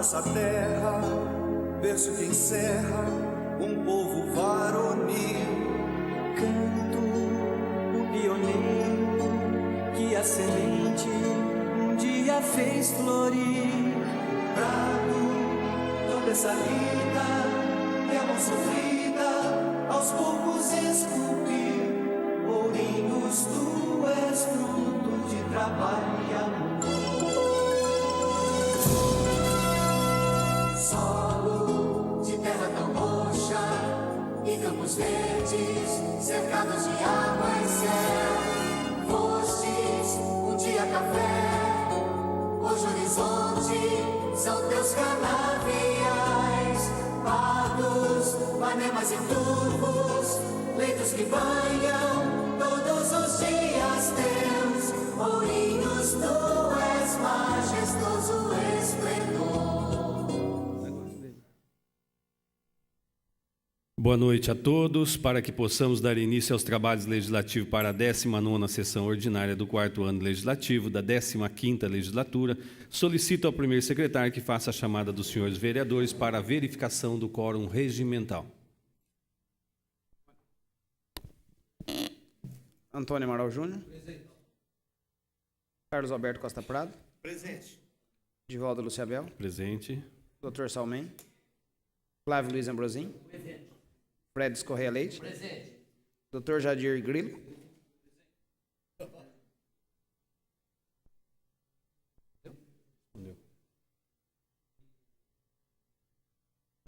nossa terra, verso que encerra um povo varonil. Canto o pioneiro que a semente um dia fez florir. Trago toda essa lida que a mão sofrida aos poucos esculpir. Ourinhos, tu és fruto de trabalho e amor. Solo de terra tão roxa e campos verdes, cercados de água e céu. Fostes um dia café, hoje horizonte são teus canaviais. Pardos, panemas e turvos, leitos que banham todos os dias teus. Ourinhos, tu és majestoso esplendor. Boa noite a todos. Para que possamos dar início aos trabalhos legislativos para a 19ª sessão ordinária do 4º ano legislativo da 15ª legislatura, solicito ao primeiro secretário que faça a chamada dos senhores vereadores para a verificação do quórum regimental. Antônio Amaral Júnior. Presente. Carlos Alberto Costa Prado. Presente. Divaldo Luciabel. Presente. Dr. Salmen. Flávio Luiz Ambrosim. Presente. Fred Correia Leite. Presente. Dr. Jadir Grilo.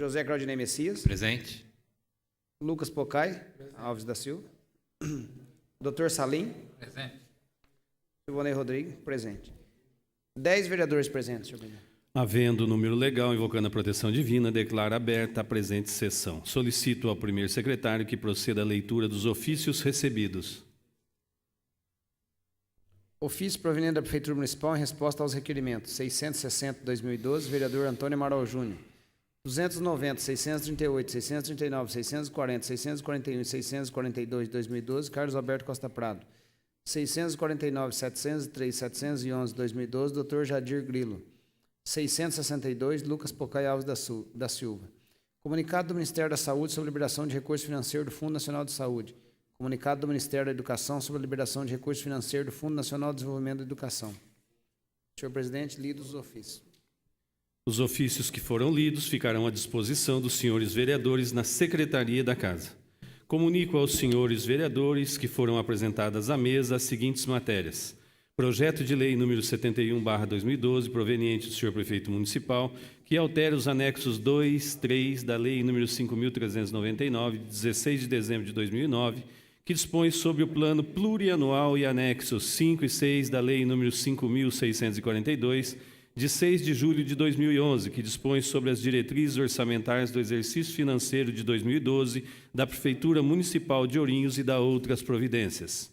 José Claudinei Messias. Presente. Lucas Pocai Alves da Silva. Dr. Salim. Presente. Silvonei Rodrigues. Presente. 10 vereadores presentes, senhor presidente. Havendo número legal invocando a proteção divina, declaro aberta a presente sessão. Solicito ao primeiro secretário que proceda à leitura dos ofícios recebidos. Ofício proveniente da Prefeitura Municipal em resposta aos requerimentos 660/2012, vereador Antônio Amaral Júnior. 290, 638, 639, 640, 641 e 642 de 2012, Carlos Alberto Costa Prado. 649, 703, 711 de 2012, Dr. Jadir Grilo. 662, Lucas Pocai Alves da Silva. Comunicado do Ministério da Saúde sobre a liberação de recursos financeiros do Fundo Nacional de Saúde. Comunicado do Ministério da Educação sobre a liberação de recursos financeiros do Fundo Nacional de Desenvolvimento da Educação. Senhor presidente, lidos os ofícios. Os ofícios que foram lidos ficarão à disposição dos senhores vereadores na Secretaria da Casa. Comunico aos senhores vereadores que foram apresentadas à mesa as seguintes matérias. Projeto de Lei número 71/2012, proveniente do senhor Prefeito Municipal, que altera os anexos 2, 3 da Lei número 5.399, de 16 de dezembro de 2009, que dispõe sobre o plano plurianual e anexos 5 e 6 da Lei número 5.642, de 6 de julho de 2011, que dispõe sobre as diretrizes orçamentárias do exercício financeiro de 2012 da Prefeitura Municipal de Ourinhos e da outras providências.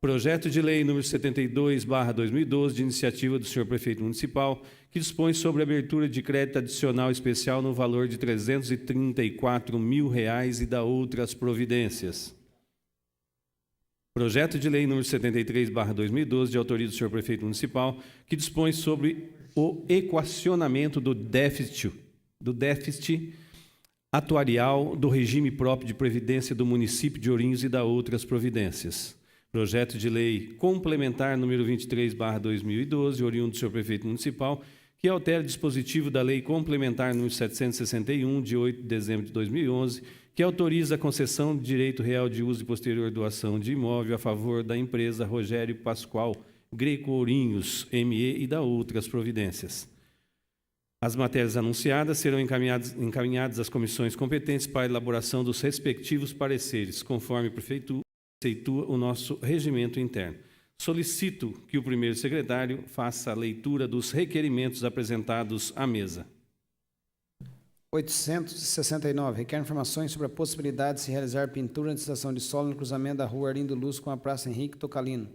Projeto de Lei número 72/2012, de iniciativa do senhor Prefeito Municipal, que dispõe sobre a abertura de crédito adicional especial no valor de R$ 334 mil e da outras providências. Projeto de Lei número 73/2012, de autoria do senhor Prefeito Municipal, que dispõe sobre o equacionamento do déficit atuarial do regime próprio de previdência do município de Ourinhos e da outras providências. Projeto de Lei complementar número 23/2012, oriundo do senhor Prefeito Municipal, que altera o dispositivo da Lei complementar número 761, de 8 de dezembro de 2011, que autoriza a concessão de direito real de uso e posterior doação de imóvel a favor da empresa Rogério Pascoal Greco Ourinhos, ME, e da outras providências. As matérias anunciadas serão encaminhadas às comissões competentes para a elaboração dos respectivos pareceres, conforme preceitua o nosso regimento interno. Solicito que o primeiro secretário faça a leitura dos requerimentos apresentados à mesa. 869. Requer informações sobre a possibilidade de se realizar pintura de estação de solo no cruzamento da rua Arlindo Luz com a Praça Henrique Tocalino.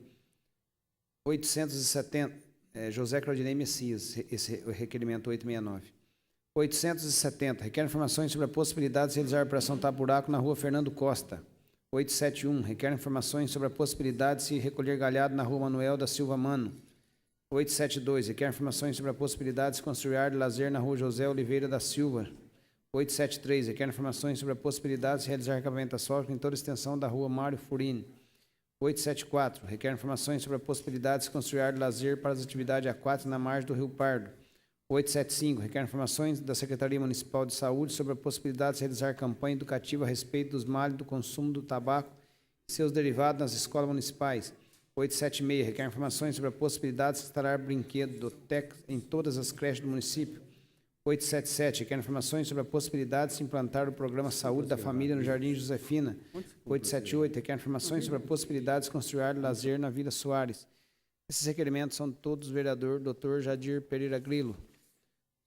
870. José Claudinei Messias, esse é o requerimento 869. 870. Requer informações sobre a possibilidade de se realizar a operação tapa-buraco na rua Fernando Costa. 871. Requer informações sobre a possibilidade de se recolher galhado na rua Manuel da Silva Mano. 872, requer informações sobre a possibilidade de se construir área de lazer na rua José Oliveira da Silva. 873, requer informações sobre a possibilidade de se realizar acabamento asfáltico em toda a extensão da rua Mário Furini. 874, requer informações sobre a possibilidade de se construir área de lazer para as atividades aquáticas na margem do Rio Pardo. 875, requer informações da Secretaria Municipal de Saúde sobre a possibilidade de se realizar campanha educativa a respeito dos males do consumo do tabaco e seus derivados nas escolas municipais. 876, requer informações sobre a possibilidade de se instalar brinquedo do TEC em todas as creches do município. 877, requer informações sobre a possibilidade de se implantar o programa Saúde da Família no Jardim Josefina. 878, requer informações sobre a possibilidade de se construir área de lazer na Vila Soares. Esses requerimentos são todos do vereador Dr. Jadir Pereira Grilo.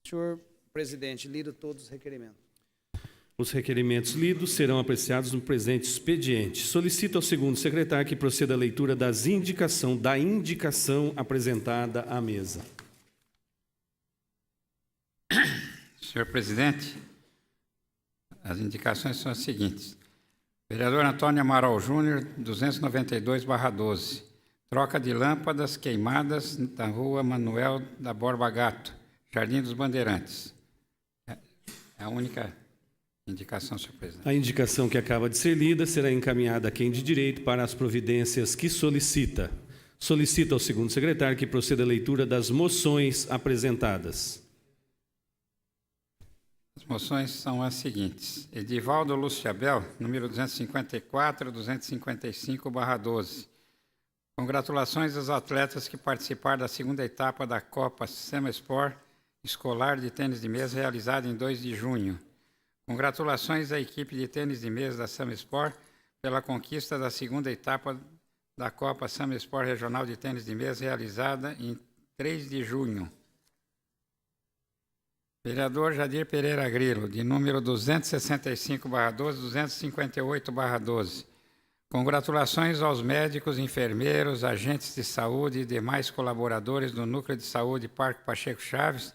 Senhor presidente, lido todos os requerimentos. Os requerimentos lidos serão apreciados no presente expediente. Solicito ao segundo secretário que proceda à leitura da indicação apresentada à mesa. Senhor presidente, as indicações são as seguintes. Vereador Antônio Amaral Júnior, 292/12. Troca de lâmpadas queimadas da rua Manuel da Borba Gato, Jardim dos Bandeirantes. É a única indicação, senhor presidente. A indicação que acaba de ser lida será encaminhada a quem de direito para as providências que solicita. Solicito ao segundo secretário que proceda à leitura das moções apresentadas. As moções são as seguintes. Edivaldo Lúcio Abel, número 254, 255/12. Congratulações aos atletas que participaram da segunda etapa da Copa Semaspor Escolar de Tênis de Mesa, realizada em 2 de junho. Congratulações à equipe de tênis de mesa da Semaspor pela conquista da segunda etapa da Copa Semaspor Regional de Tênis de Mesa, realizada em 3 de junho. Vereador Jadir Pereira Grilo, de número 265/12, 258/12. Congratulações aos médicos, enfermeiros, agentes de saúde e demais colaboradores do Núcleo de Saúde Parque Pacheco Chaves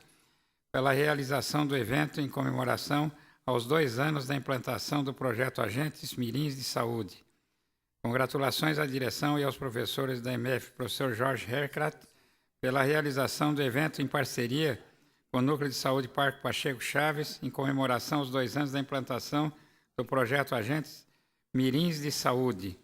pela realização do evento em comemoração aos 2 anos da implantação do projeto Agentes Mirins de Saúde. Congratulações à direção e aos professores da EMF, professor Jorge Herkrat, pela realização do evento em parceria com o Núcleo de Saúde Parque Pacheco Chaves, em comemoração aos 2 anos da implantação do projeto Agentes Mirins de Saúde.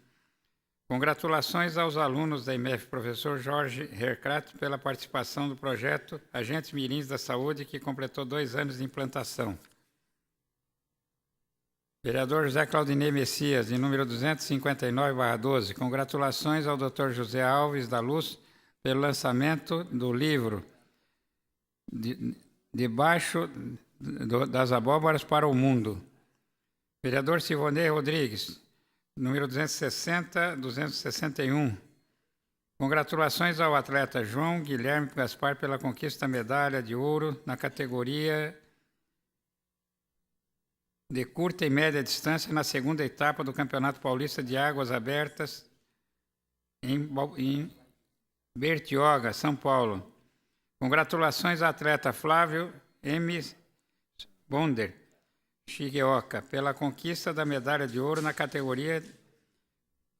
Congratulações aos alunos da EMF, professor Jorge Herkrat, pela participação do projeto Agentes Mirins da Saúde, que completou 2 anos de implantação. Vereador José Claudinei Messias, de número 259/12. Congratulações ao Dr. José Alves da Luz pelo lançamento do livro Debaixo das Abóboras para o Mundo. Vereador Silvonei Rodrigues, número 260/261. Congratulações ao atleta João Guilherme Gaspar pela conquista da medalha de ouro na categoria de curta e média distância na segunda etapa do Campeonato Paulista de Águas Abertas em Bertioga, São Paulo. Congratulações ao atleta Flávio M. Bonder Shigeoka pela conquista da medalha de ouro na categoria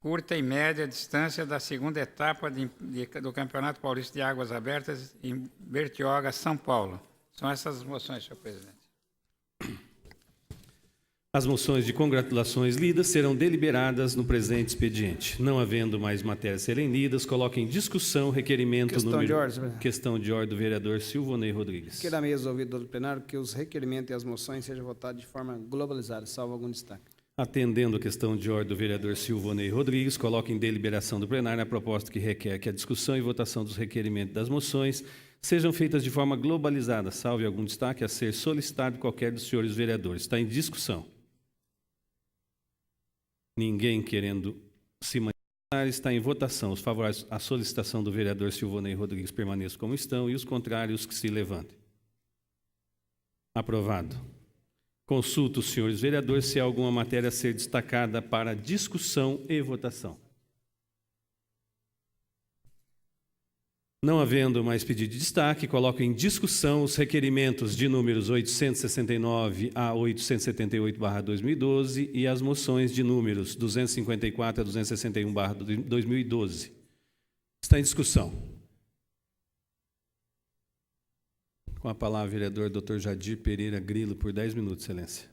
curta e média distância da segunda etapa do Campeonato Paulista de Águas Abertas em Bertioga, São Paulo. São essas moções, senhor presidente. As moções de congratulações lidas serão deliberadas no presente expediente. Não havendo mais matérias a serem lidas, coloque em discussão o requerimento questão de ordem do vereador Silvonei Rodrigues. Queira a mesa ouvido do plenário que os requerimentos e as moções sejam votados de forma globalizada, salvo algum destaque. Atendendo a questão de ordem do vereador Silvonei Rodrigues, coloque em deliberação do plenário a proposta que requer que a discussão e votação dos requerimentos das moções sejam feitas de forma globalizada, salvo algum destaque a ser solicitado de qualquer dos senhores vereadores. Está em discussão. Ninguém querendo se manifestar, está em votação. Os favoráveis à solicitação do vereador Silvonei Rodrigues permaneçam como estão e os contrários que se levantem. Aprovado. Consulto os senhores vereadores se há alguma matéria a ser destacada para discussão e votação. Não havendo mais pedido de destaque, coloco em discussão os requerimentos de números 869 a 878/2012 e as moções de números 254 a 261/2012. Está em discussão. Com a palavra, vereador Dr. Jadir Pereira Grilo, por 10 minutos, excelência.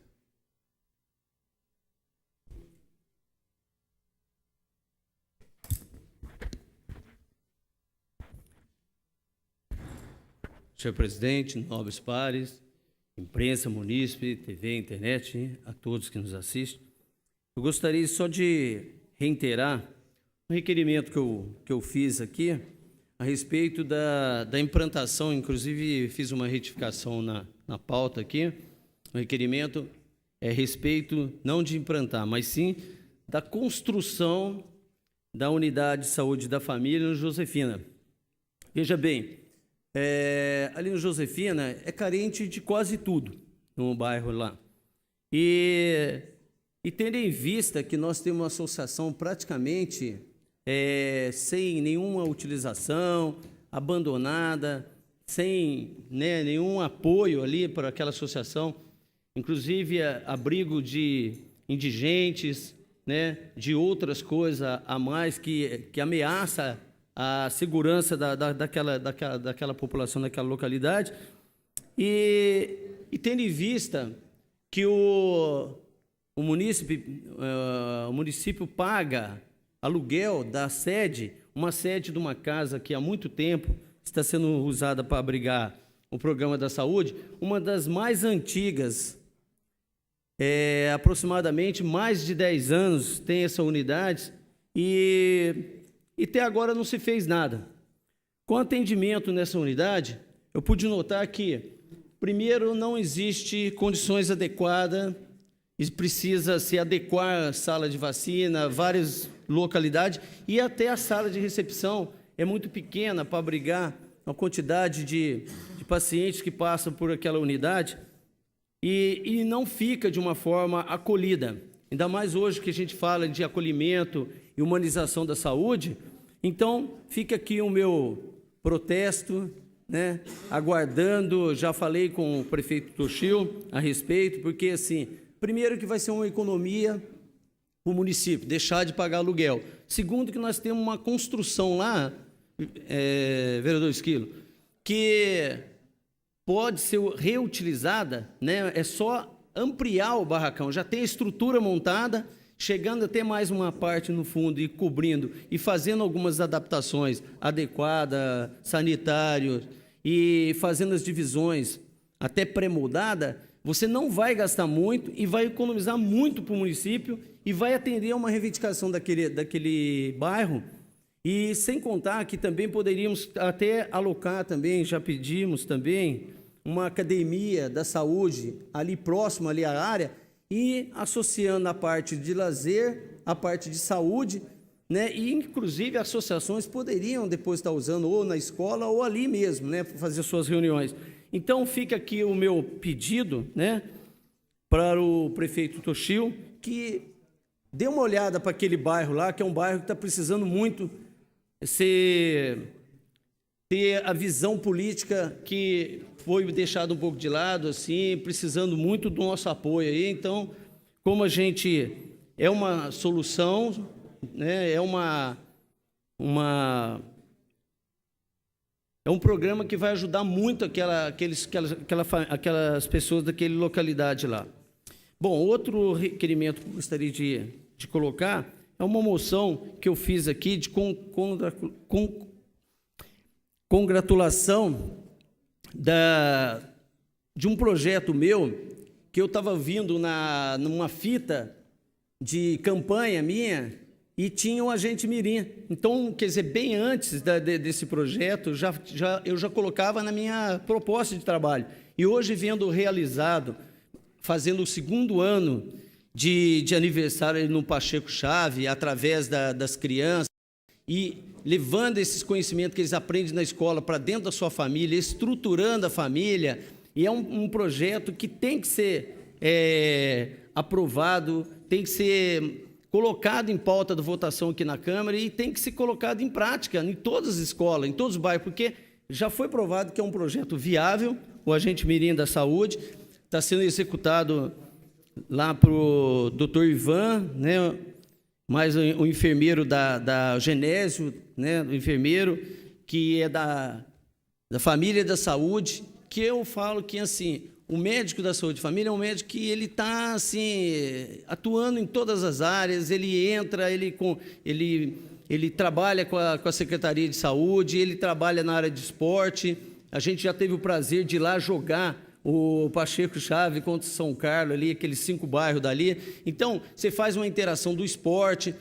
Senhor presidente, nobres pares, imprensa, munícipe, TV, internet, a todos que nos assistem. Eu gostaria só de reiterar um requerimento que eu fiz aqui a respeito da implantação, inclusive fiz uma retificação na pauta aqui. O requerimento é a respeito não de implantar, mas sim da construção da unidade de saúde da família no Josefina. Veja bem, ali no Josefina é carente de quase tudo no bairro lá. E tendo em vista que nós temos uma associação praticamente sem nenhuma utilização, abandonada, sem nenhum apoio ali para aquela associação, inclusive abrigo de indigentes, de outras coisas a mais que ameaça a segurança daquela população, daquela localidade, e tendo em vista que o município paga aluguel da sede, uma sede de uma casa que há muito tempo está sendo usada para abrigar o programa da saúde, uma das mais antigas, aproximadamente mais de 10 anos tem essa unidade, e até agora não se fez nada. Com atendimento nessa unidade, eu pude notar que, primeiro, não existe condições adequadas, e precisa se adequar à sala de vacina, várias localidades, e até a sala de recepção é muito pequena para abrigar uma quantidade de pacientes que passam por aquela unidade, e não fica de uma forma acolhida. Ainda mais hoje que a gente fala de acolhimento e humanização da saúde. Então, fica aqui o meu protesto, aguardando, já falei com o prefeito Toshio a respeito, porque, assim, primeiro que vai ser uma economia para o município, deixar de pagar aluguel. Segundo que nós temos uma construção lá, vereador Esquilo, que pode ser reutilizada, é só ampliar o barracão, já tem a estrutura montada, chegando até mais uma parte no fundo e cobrindo e fazendo algumas adaptações adequadas, sanitários, e fazendo as divisões até pré-moldada, você não vai gastar muito e vai economizar muito para o município e vai atender a uma reivindicação daquele bairro. E sem contar que também poderíamos até alocar também, já pedimos também, uma academia da saúde ali próximo ali à área, e associando a parte de lazer, a parte de saúde, e inclusive associações poderiam depois estar usando ou na escola ou ali mesmo, para fazer suas reuniões. Então fica aqui o meu pedido, para o prefeito Toshio, que dê uma olhada para aquele bairro lá, que é um bairro que está precisando muito ter a visão política que foi deixada um pouco de lado, assim, precisando muito do nosso apoio aí. Então, como a gente é uma solução, é um programa que vai ajudar muito aquelas pessoas daquela localidade lá. Bom, outro requerimento que eu gostaria de colocar é uma moção que eu fiz aqui de congratulação de um projeto meu, que eu estava vindo numa fita de campanha minha, e tinha o agente mirim. Então, quer dizer, bem antes desse projeto, eu já colocava na minha proposta de trabalho. E hoje, vendo realizado, fazendo o 2º ano de aniversário no Pacheco Chave, através das crianças, e levando esses conhecimentos que eles aprendem na escola para dentro da sua família, estruturando a família, e é um projeto que tem que ser aprovado, tem que ser colocado em pauta da votação aqui na Câmara e tem que ser colocado em prática em todas as escolas, em todos os bairros, porque já foi provado que é um projeto viável. O agente mirim da saúde está sendo executado lá para o doutor Ivan, mais o enfermeiro da Genésio, o enfermeiro que é da família da saúde, que eu falo que, assim, o médico da saúde de família é um médico que ele está, assim, atuando em todas as áreas, ele entra, ele trabalha com a Secretaria de Saúde, ele trabalha na área de esporte. A gente já teve o prazer de ir lá jogar o Pacheco Chave contra o São Carlos, ali, aqueles 5 bairros dali. Então, você faz uma interação do esporte,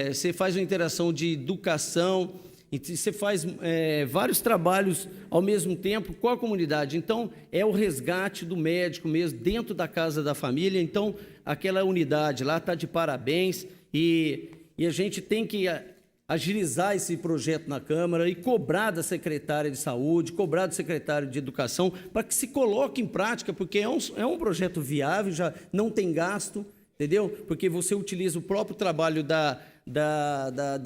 você faz uma interação de educação, e você faz vários trabalhos ao mesmo tempo com a comunidade. Então, é o resgate do médico mesmo, dentro da casa da família. Então, aquela unidade lá está de parabéns, e a gente tem que agilizar esse projeto na Câmara e cobrar da secretária de Saúde, cobrar do secretário de Educação, para que se coloque em prática, porque é um projeto viável, já não tem gasto, entendeu? Porque você utiliza o próprio trabalho da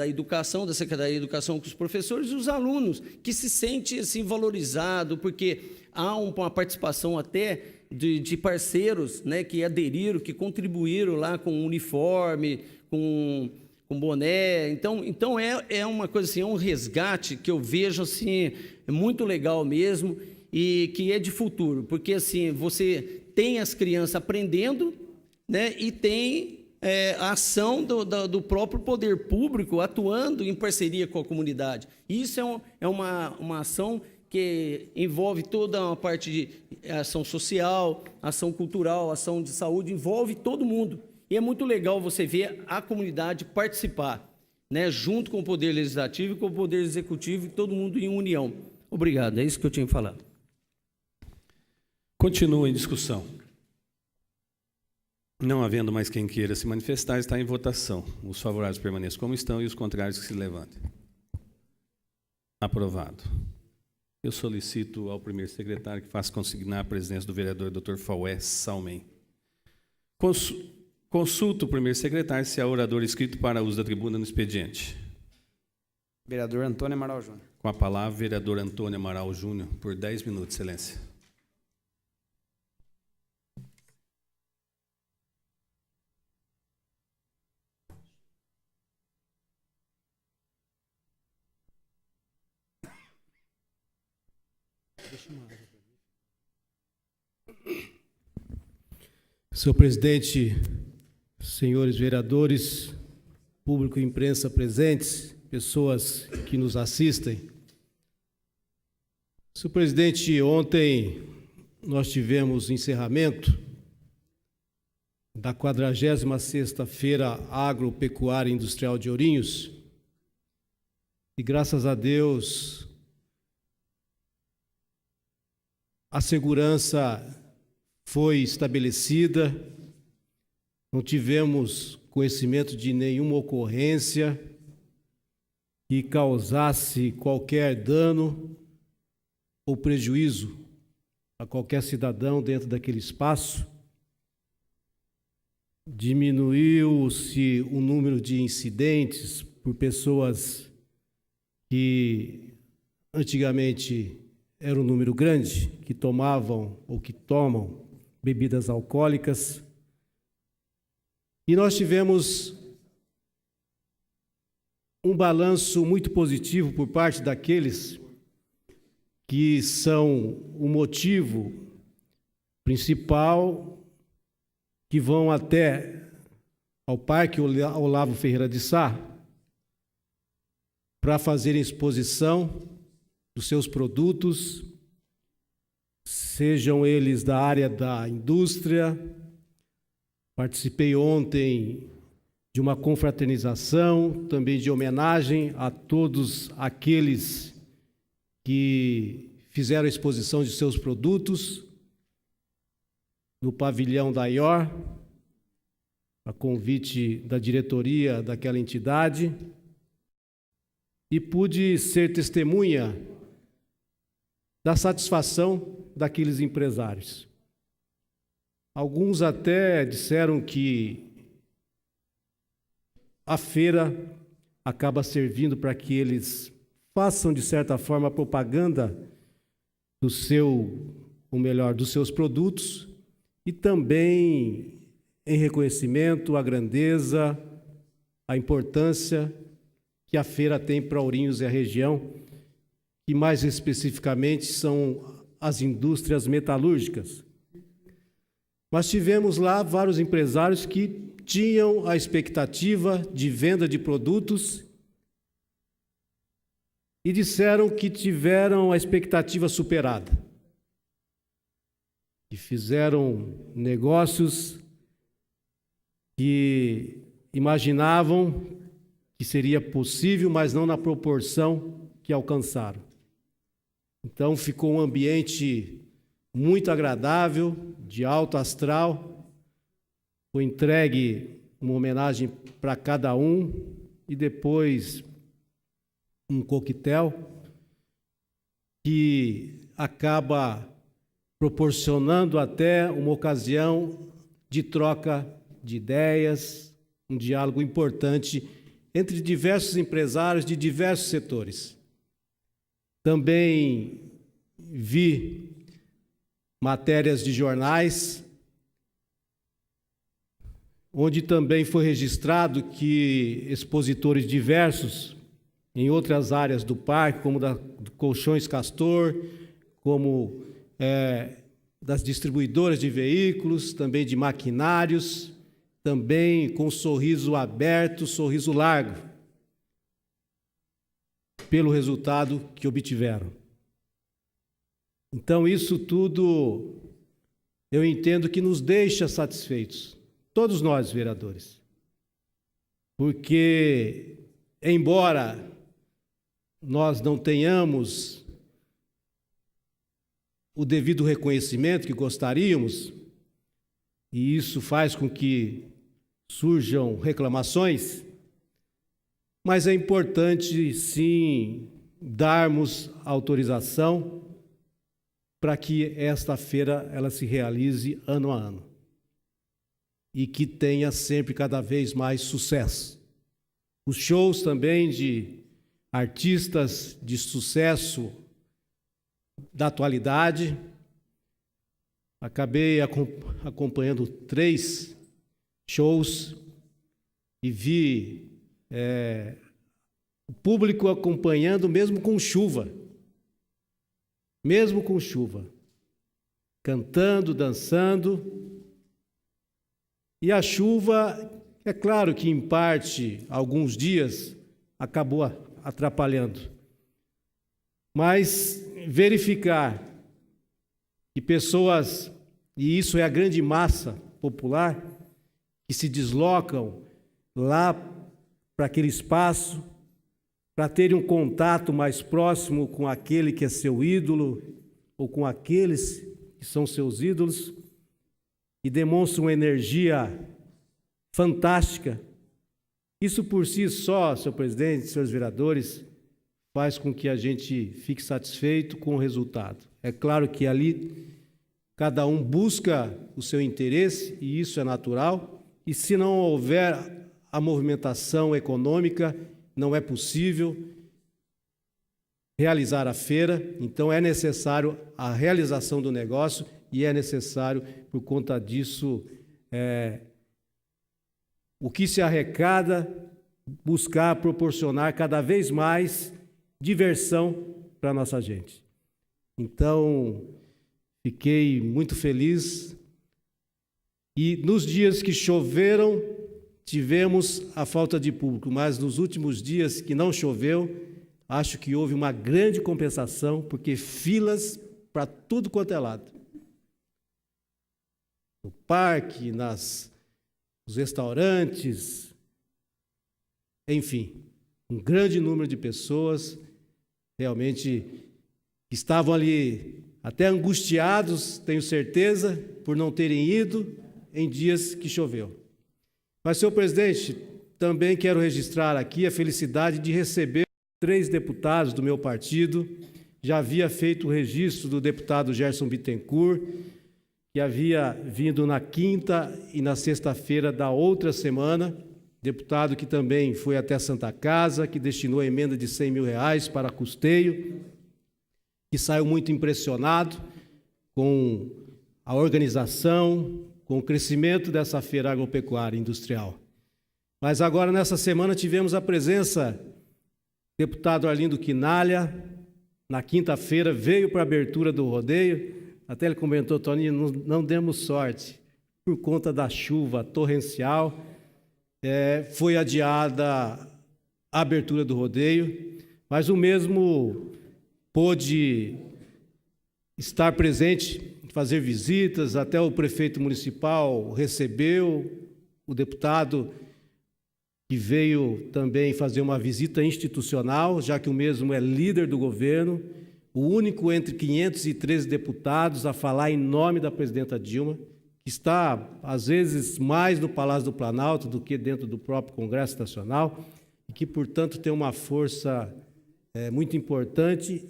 educação, da Secretaria de Educação com os professores e os alunos, que se sente assim, valorizado, porque há uma participação até de parceiros, né, que aderiram, que contribuíram lá com uniforme, com boné. Então é uma coisa assim, é um resgate que eu vejo assim, é muito legal mesmo, e que é de futuro, porque assim, você tem as crianças aprendendo, né, e tem a ação do próprio poder público atuando em parceria com a comunidade. Isso é uma ação que envolve toda uma parte de ação social, ação cultural, ação de saúde, envolve todo mundo. E é muito legal você ver a comunidade participar, né, junto com o Poder Legislativo e com o Poder Executivo, e todo mundo em união. Obrigado, é isso que eu tinha que falar. Continua em discussão. Não havendo mais quem queira se manifestar, está em votação. Os favoráveis permaneçam como estão e os contrários que se levantem. Aprovado. Eu solicito ao primeiro secretário que faça consignar a presença do vereador Dr. Faué Salmen. Consulto o primeiro secretário se há orador inscrito para uso da tribuna no expediente. Vereador Antônio Amaral Júnior. Com a palavra, vereador Antônio Amaral Júnior, por 10 minutos, excelência. Senhor presidente, senhores vereadores, público e imprensa presentes, pessoas que nos assistem. Senhor presidente, ontem nós tivemos encerramento da 46ª Feira Agropecuária Industrial de Ourinhos, e graças a Deus a segurança foi estabelecida, não tivemos conhecimento de nenhuma ocorrência que causasse qualquer dano ou prejuízo a qualquer cidadão dentro daquele espaço. Diminuiu-se o número de incidentes por pessoas que antigamente era um número grande, que tomavam ou que tomam bebidas alcoólicas. E nós tivemos um balanço muito positivo por parte daqueles que são o motivo principal, que vão até ao Parque Olavo Ferreira de Sá para fazerem exposição dos seus produtos, sejam eles da área da indústria. Participei ontem de uma confraternização, também de homenagem a todos aqueles que fizeram a exposição de seus produtos no pavilhão da IOR, a convite da diretoria daquela entidade, e pude ser testemunha da satisfação daqueles empresários. Alguns até disseram que a feira acaba servindo para que eles façam, de certa forma, propaganda dos seus produtos, e também em reconhecimento à grandeza, à importância que a feira tem para Ourinhos e a região, e mais especificamente são as indústrias metalúrgicas. Mas tivemos lá vários empresários que tinham a expectativa de venda de produtos e disseram que tiveram a expectativa superada. E fizeram negócios que imaginavam que seria possível, mas não na proporção que alcançaram. Então ficou um ambiente muito agradável, de alto astral. Foi entregue uma homenagem para cada um e depois um coquetel que acaba proporcionando até uma ocasião de troca de ideias, um diálogo importante entre diversos empresários de diversos setores. Também vi matérias de jornais, onde também foi registrado que expositores diversos em outras áreas do parque, como da Colchões Castor, como das distribuidoras de veículos, também de maquinários, também com sorriso aberto, sorriso largo, pelo resultado que obtiveram. Então, isso tudo eu entendo que nos deixa satisfeitos, todos nós, vereadores, porque, embora nós não tenhamos o devido reconhecimento que gostaríamos, e isso faz com que surjam reclamações, mas é importante, sim, darmos autorização para que esta feira ela se realize ano a ano e que tenha sempre cada vez mais sucesso. Os shows também de artistas de sucesso da atualidade. Acabei acompanhando 3 shows e vi o público acompanhando mesmo com chuva. Mesmo com chuva. Cantando, dançando. E a chuva, é claro que em parte, alguns dias, acabou atrapalhando. Mas verificar que pessoas, e isso é a grande massa popular, que se deslocam lá para aquele espaço, para terem um contato mais próximo com aquele que é seu ídolo, ou com aqueles que são seus ídolos, e demonstram uma energia fantástica. Isso por si só, senhor presidente, senhores vereadores, faz com que a gente fique satisfeito com o resultado. É claro que ali cada um busca o seu interesse, e isso é natural, e se não houver a movimentação econômica, não é possível realizar a feira, então é necessário a realização do negócio e é necessário, por conta disso, o que se arrecada, buscar proporcionar cada vez mais diversão para a nossa gente. Então, fiquei muito feliz e nos dias que choveram, tivemos a falta de público, mas nos últimos dias que não choveu, acho que houve uma grande compensação, porque filas para tudo quanto é lado. No parque, nos restaurantes, enfim, um grande número de pessoas realmente estavam ali até angustiados, tenho certeza, por não terem ido em dias que choveu. Mas, senhor presidente, também quero registrar aqui a felicidade de receber 3 deputados do meu partido. Já havia feito o registro do deputado Gerson Bittencourt, que havia vindo na quinta e na sexta-feira da outra semana, deputado que também foi até Santa Casa, que destinou a emenda de R$100 mil para custeio, que saiu muito impressionado com a organização, com o crescimento dessa feira agropecuária industrial. Mas agora, nessa semana, tivemos a presença do deputado Arlindo Quinalha, na quinta-feira, veio para a abertura do rodeio. Até ele comentou, Toninho, não demos sorte, por conta da chuva torrencial, foi adiada a abertura do rodeio, mas o mesmo pôde estar presente, fazer visitas, até o prefeito municipal recebeu o deputado que veio também fazer uma visita institucional, já que o mesmo é líder do governo, o único entre 513 deputados a falar em nome da presidenta Dilma, que está, às vezes, mais no Palácio do Planalto do que dentro do próprio Congresso Nacional, e que, portanto, tem uma força muito importante,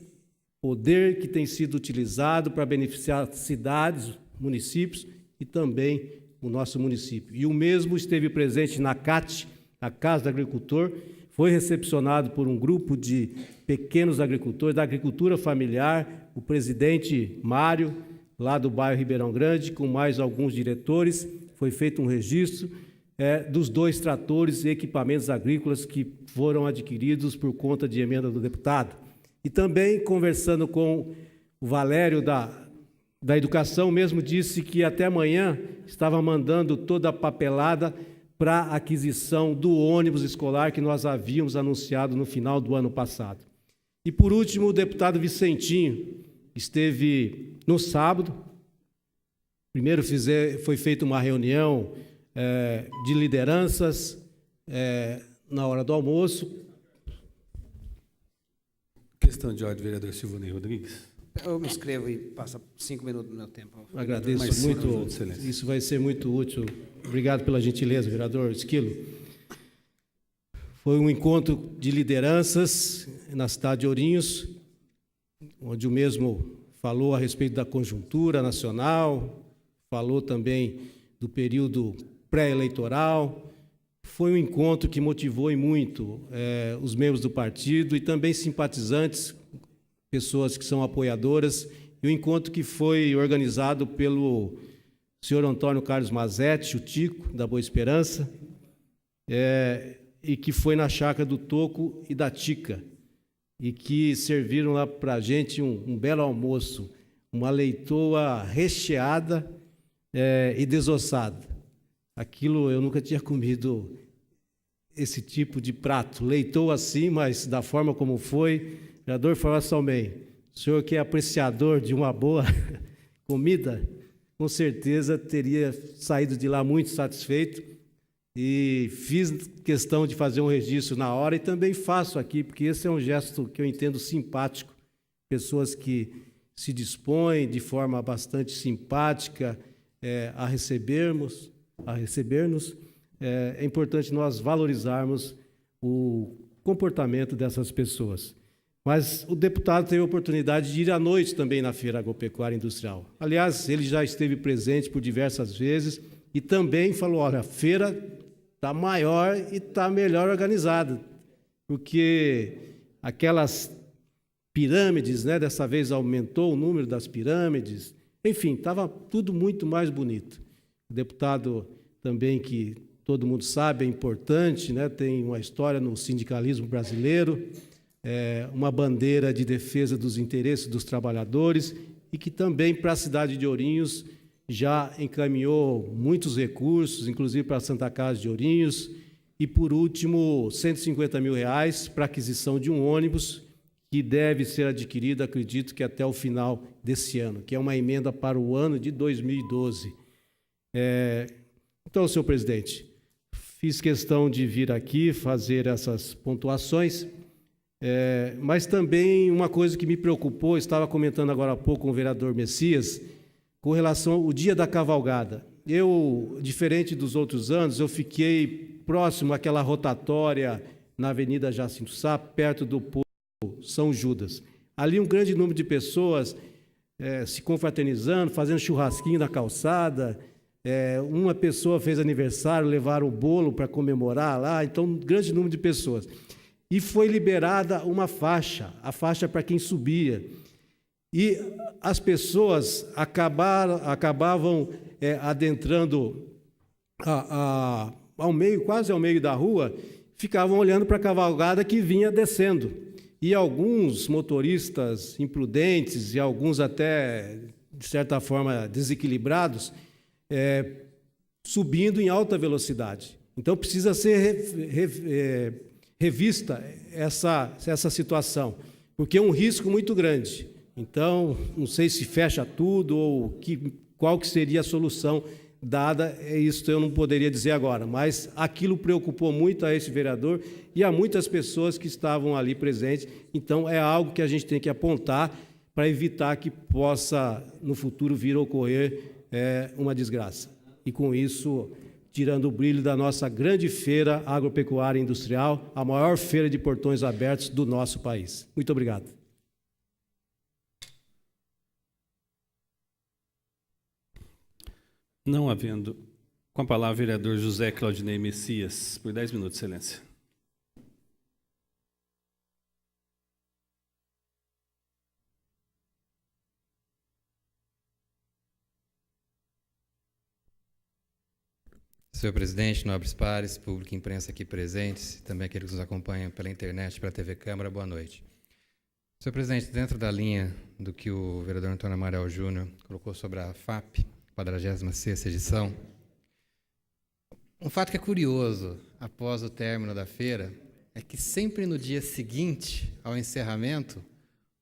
poder que tem sido utilizado para beneficiar cidades, municípios e também o nosso município. E o mesmo esteve presente na CAT, a Casa do Agricultor, foi recepcionado por um grupo de pequenos agricultores, da agricultura familiar, o presidente Mário, lá do bairro Ribeirão Grande, com mais alguns diretores, foi feito um registro dos 2 tratores e equipamentos agrícolas que foram adquiridos por conta de emenda do deputado. E também, conversando com o Valério da Educação, mesmo disse que até amanhã estava mandando toda a papelada para a aquisição do ônibus escolar que nós havíamos anunciado no final do ano passado. E, por último, o deputado Vicentinho esteve no sábado. Primeiro foi feita uma reunião de lideranças na hora do almoço. Questão de ordem, vereador Silvanei Rodrigues. Eu me inscrevo e passa 5 minutos do meu tempo. Agradeço muito, isso vai ser muito útil. Obrigado pela gentileza, vereador Esquilo. Foi um encontro de lideranças na cidade de Ourinhos, onde o mesmo falou a respeito da conjuntura nacional, falou também do período pré-eleitoral. Foi um encontro que motivou muito os membros do partido e também simpatizantes, pessoas que são apoiadoras, e o encontro que foi organizado pelo senhor Antônio Carlos Mazetti, o Tico, da Boa Esperança, e que foi na chácara do Toco e da Tica, e que serviram lá para a gente um belo almoço, uma leitoa recheada e desossada. Aquilo eu nunca tinha comido esse tipo de prato. Leitoa assim, mas da forma como foi. Vereador Fausto Salmem, o senhor que é apreciador de uma boa comida, com certeza teria saído de lá muito satisfeito, e fiz questão de fazer um registro na hora e também faço aqui, porque esse é um gesto que eu entendo simpático, pessoas que se dispõem de forma bastante simpática a receber-nos, é importante nós valorizarmos o comportamento dessas pessoas. Mas o deputado teve a oportunidade de ir à noite também na Feira Agropecuária Industrial. Aliás, ele já esteve presente por diversas vezes e também falou, olha, a feira está maior e está melhor organizada, porque aquelas pirâmides, dessa vez aumentou o número das pirâmides, enfim, estava tudo muito mais bonito. O deputado também, que todo mundo sabe, é importante, tem uma história no sindicalismo brasileiro, uma bandeira de defesa dos interesses dos trabalhadores e que também para a cidade de Ourinhos já encaminhou muitos recursos, inclusive para a Santa Casa de Ourinhos, e, por último, R$150 mil para a aquisição de um ônibus que deve ser adquirido, acredito que até o final desse ano, que é uma emenda para o ano de 2012. Então, senhor presidente, fiz questão de vir aqui fazer essas pontuações, mas também uma coisa que me preocupou, estava comentando agora há pouco com o vereador Messias, com relação ao dia da cavalgada. Eu, diferente dos outros anos, eu fiquei próximo àquela rotatória na Avenida Jacinto Sá, perto do posto São Judas. Ali um grande número de pessoas se confraternizando, fazendo churrasquinho na calçada. Uma pessoa fez aniversário, levaram o bolo para comemorar lá, então um grande número de pessoas. E foi liberada uma faixa, a faixa para quem subia. E as pessoas acabavam adentrando ao meio, quase ao meio da rua, ficavam olhando para a cavalgada que vinha descendo. e alguns motoristas imprudentes e alguns até, de certa forma, desequilibrados, subindo em alta velocidade. Então, precisa ser revista essa situação, porque é um risco muito grande. Então, não sei se fecha tudo ou qual que seria a solução dada, isso eu não poderia dizer agora, mas aquilo preocupou muito a esse vereador e a muitas pessoas que estavam ali presentes. Então, é algo que a gente tem que apontar para evitar que possa, no futuro, vir a ocorrer uma desgraça. E, com isso, tirando o brilho da nossa grande feira agropecuária e industrial, a maior feira de portões abertos do nosso país. Muito obrigado. Não havendo. Com a palavra, o vereador José Claudinei Messias, por 10 minutos, excelência. Senhor presidente, nobres pares, público e imprensa aqui presentes, e também aqueles que nos acompanham pela internet, pela TV Câmara, boa noite. Senhor presidente, dentro da linha do que o vereador Antônio Amaral Júnior colocou sobre a FAP, 46ª edição, um fato que é curioso, após o término da feira, é que sempre no dia seguinte ao encerramento,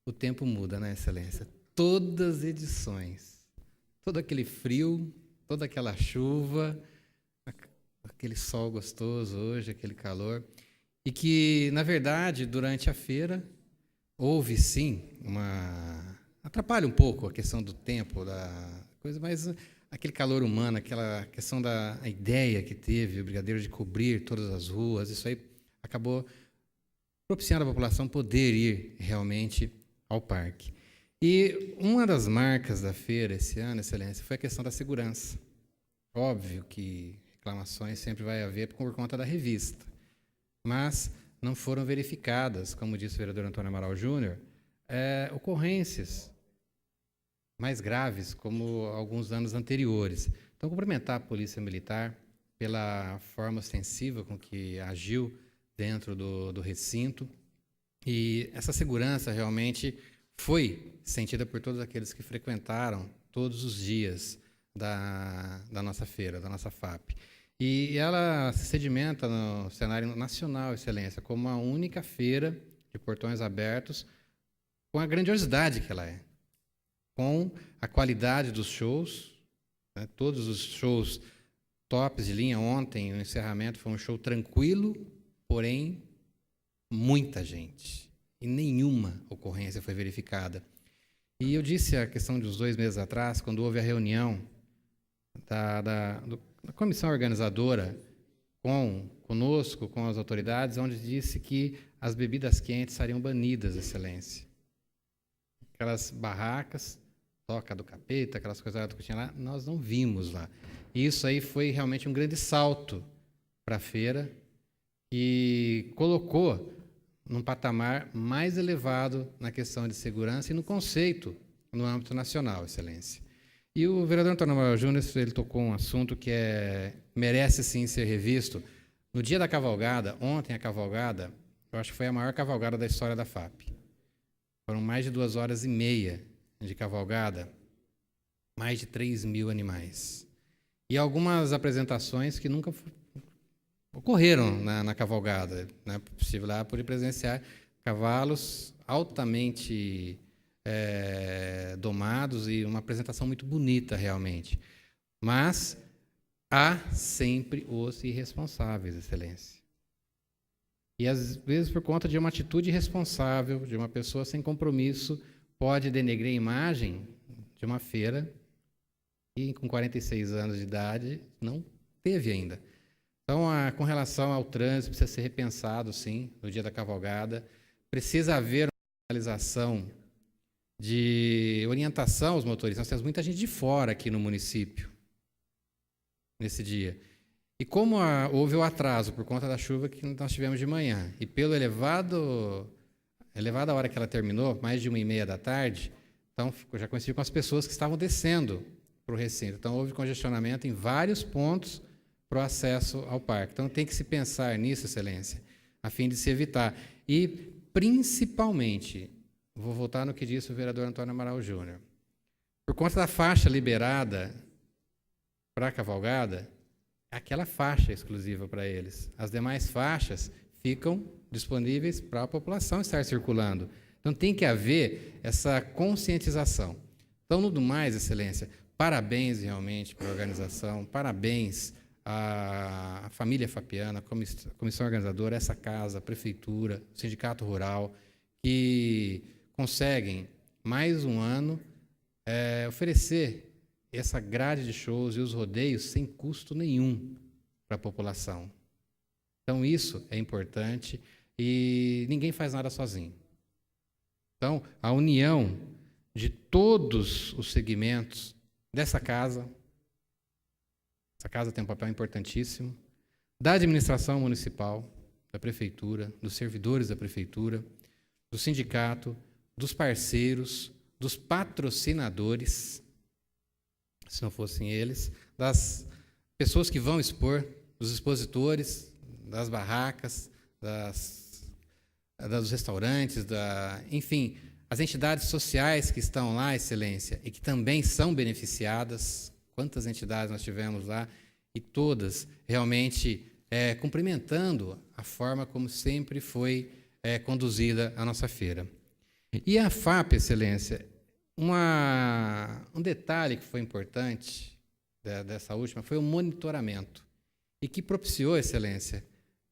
o tempo muda, né, excelência? Todas as edições, todo aquele frio, toda aquela chuva, aquele sol gostoso hoje, aquele calor, e que, na verdade, durante a feira, houve sim atrapalha um pouco a questão do tempo, da coisa, mas aquele calor humano, aquela questão da ideia que teve o brigadeiro de cobrir todas as ruas, isso aí acabou propiciando a população poder ir realmente ao parque. E uma das marcas da feira esse ano, excelência, foi a questão da segurança. Óbvio que reclamações sempre vai haver por conta da revista, mas não foram verificadas, como disse o vereador Antônio Amaral Júnior, ocorrências mais graves, como alguns anos anteriores. Então, cumprimentar a Polícia Militar pela forma ostensiva com que agiu dentro do recinto, e essa segurança realmente foi sentida por todos aqueles que frequentaram todos os dias da nossa feira, da nossa FAP. E ela se sedimenta no cenário nacional, excelência, como a única feira de portões abertos com a grandiosidade que ela é, com a qualidade dos shows, né? Todos os shows tops de linha. Ontem, o encerramento foi um show tranquilo, porém, muita gente. E nenhuma ocorrência foi verificada. E eu disse a questão dos 2 meses atrás, quando houve a reunião da comissão organizadora conosco, com as autoridades, onde disse que as bebidas quentes seriam banidas, excelência. Aquelas barracas, toca do capeta, aquelas coisas que tinha lá, nós não vimos lá. E isso aí foi realmente um grande salto para a feira e colocou num patamar mais elevado na questão de segurança e no conceito no âmbito nacional, excelência. E o vereador Antônio Amaral Júnior, ele tocou um assunto que merece sim ser revisto. No dia da cavalgada, ontem a cavalgada, eu acho que foi a maior cavalgada da história da FAP. Foram mais de 2 horas e meia de cavalgada, mais de 3.000 animais. E algumas apresentações que nunca ocorreram na cavalgada. Né? Possível lá poder presenciar cavalos altamente domados e uma apresentação muito bonita, realmente. Mas há sempre os irresponsáveis, excelência. E, às vezes, por conta de uma atitude irresponsável, de uma pessoa sem compromisso, pode denegrir a imagem de uma feira e, com 46 anos de idade, não teve ainda. Então, com relação ao trânsito, precisa ser repensado, sim, no dia da cavalgada. Precisa haver uma realização de orientação aos motoristas. Nós temos muita gente de fora aqui no município, nesse dia. E como houve o atraso por conta da chuva que nós tivemos de manhã, e pelo elevada hora que ela terminou, mais de 1h30 da tarde, então já coincidiu com as pessoas que estavam descendo para o recinto. Então, houve congestionamento em vários pontos para o acesso ao parque. Então, tem que se pensar nisso, excelência, a fim de se evitar. E principalmente, vou voltar no que disse o vereador Antônio Amaral Júnior, por conta da faixa liberada para a cavalgada, aquela faixa exclusiva para eles. As demais faixas ficam disponíveis para a população estar circulando. Então, tem que haver essa conscientização. Então, no mais, Excelência, parabéns realmente para a organização, parabéns à família fapiana, a comissão organizadora, essa casa, a prefeitura, o sindicato rural, que conseguem, mais um ano, oferecer essa grade de shows e os rodeios sem custo nenhum para a população. Então, isso é importante e ninguém faz nada sozinho. Então, a união de todos os segmentos dessa casa, essa casa tem um papel importantíssimo, da administração municipal, da prefeitura, dos servidores da prefeitura, do sindicato, dos parceiros, dos patrocinadores, se não fossem eles, das pessoas que vão expor, dos expositores, das barracas, dos restaurantes, enfim, as entidades sociais que estão lá, Excelência, e que também são beneficiadas. Quantas entidades nós tivemos lá, e todas realmente cumprimentando a forma como sempre foi conduzida a nossa feira. E a FAP, Excelência, um detalhe que foi importante dessa última foi o monitoramento, e que propiciou, Excelência,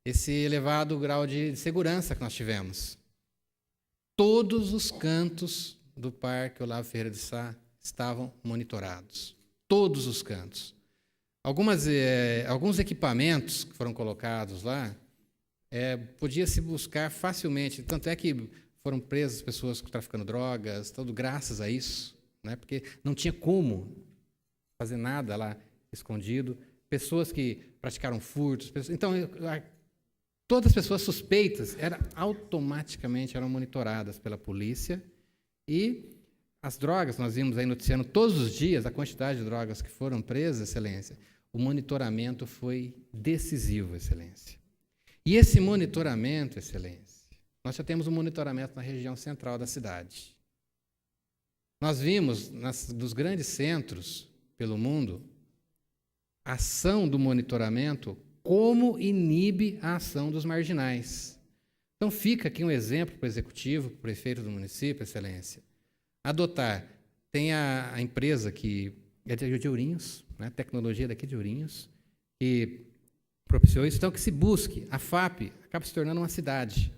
esse elevado grau de segurança que nós tivemos. Todos os cantos do Parque Olavo Ferreira de Sá estavam monitorados. Todos os cantos. Alguns equipamentos que foram colocados lá, podia-se buscar facilmente, tanto é que foram presas pessoas traficando drogas, tudo graças a isso, né? Porque não tinha como fazer nada lá escondido, pessoas que praticaram furtos, então todas as pessoas suspeitas automaticamente eram monitoradas pela polícia, e as drogas, nós vimos aí noticiando todos os dias a quantidade de drogas que foram presas, Excelência, o monitoramento foi decisivo, Excelência. E esse monitoramento, Excelência, nós já temos um monitoramento na região central da cidade. Nós vimos nos grandes centros pelo mundo a ação do monitoramento como inibe a ação dos marginais. Então, fica aqui um exemplo para o executivo, para o prefeito do município, Excelência, adotar. Tem a empresa que é de Ourinhos, né, tecnologia daqui de Ourinhos, que propiciou isso. Então, que se busque. A FAP acaba se tornando uma cidade.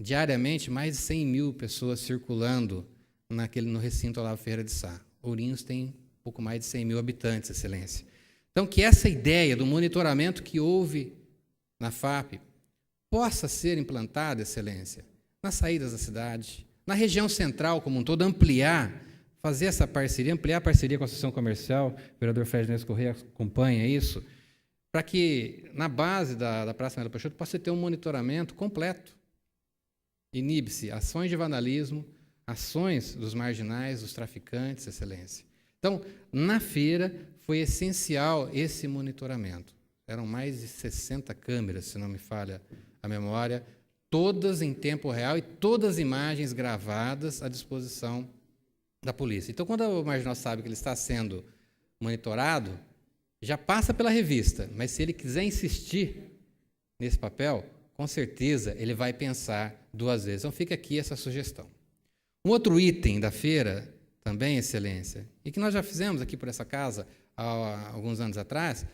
Diariamente, mais de 100 mil pessoas circulando no recinto Olavo Ferreira de Sá. Ourinhos tem pouco mais de 100 mil habitantes, Excelência. Então, que essa ideia do monitoramento que houve na FAP possa ser implantada, Excelência, nas saídas da cidade, na região central como um todo, ampliar, fazer essa parceria, ampliar a parceria com a Associação Comercial, o vereador Fred Neves Corrêa acompanha isso, para que na base da Praça Melo Peixoto possa ter um monitoramento completo. Inibe-se ações de vandalismo, ações dos marginais, dos traficantes, Excelência. Então, na feira, foi essencial esse monitoramento. Eram mais de 60 câmeras, se não me falha a memória, todas em tempo real e todas as imagens gravadas à disposição da polícia. Então, quando o marginal sabe que ele está sendo monitorado, já passa pela revista, mas se ele quiser insistir nesse papel, com certeza ele vai pensar duas vezes. Então, fica aqui essa sugestão. Um outro item da feira, também, Excelência, e que nós já fizemos aqui por essa casa há alguns anos atrás,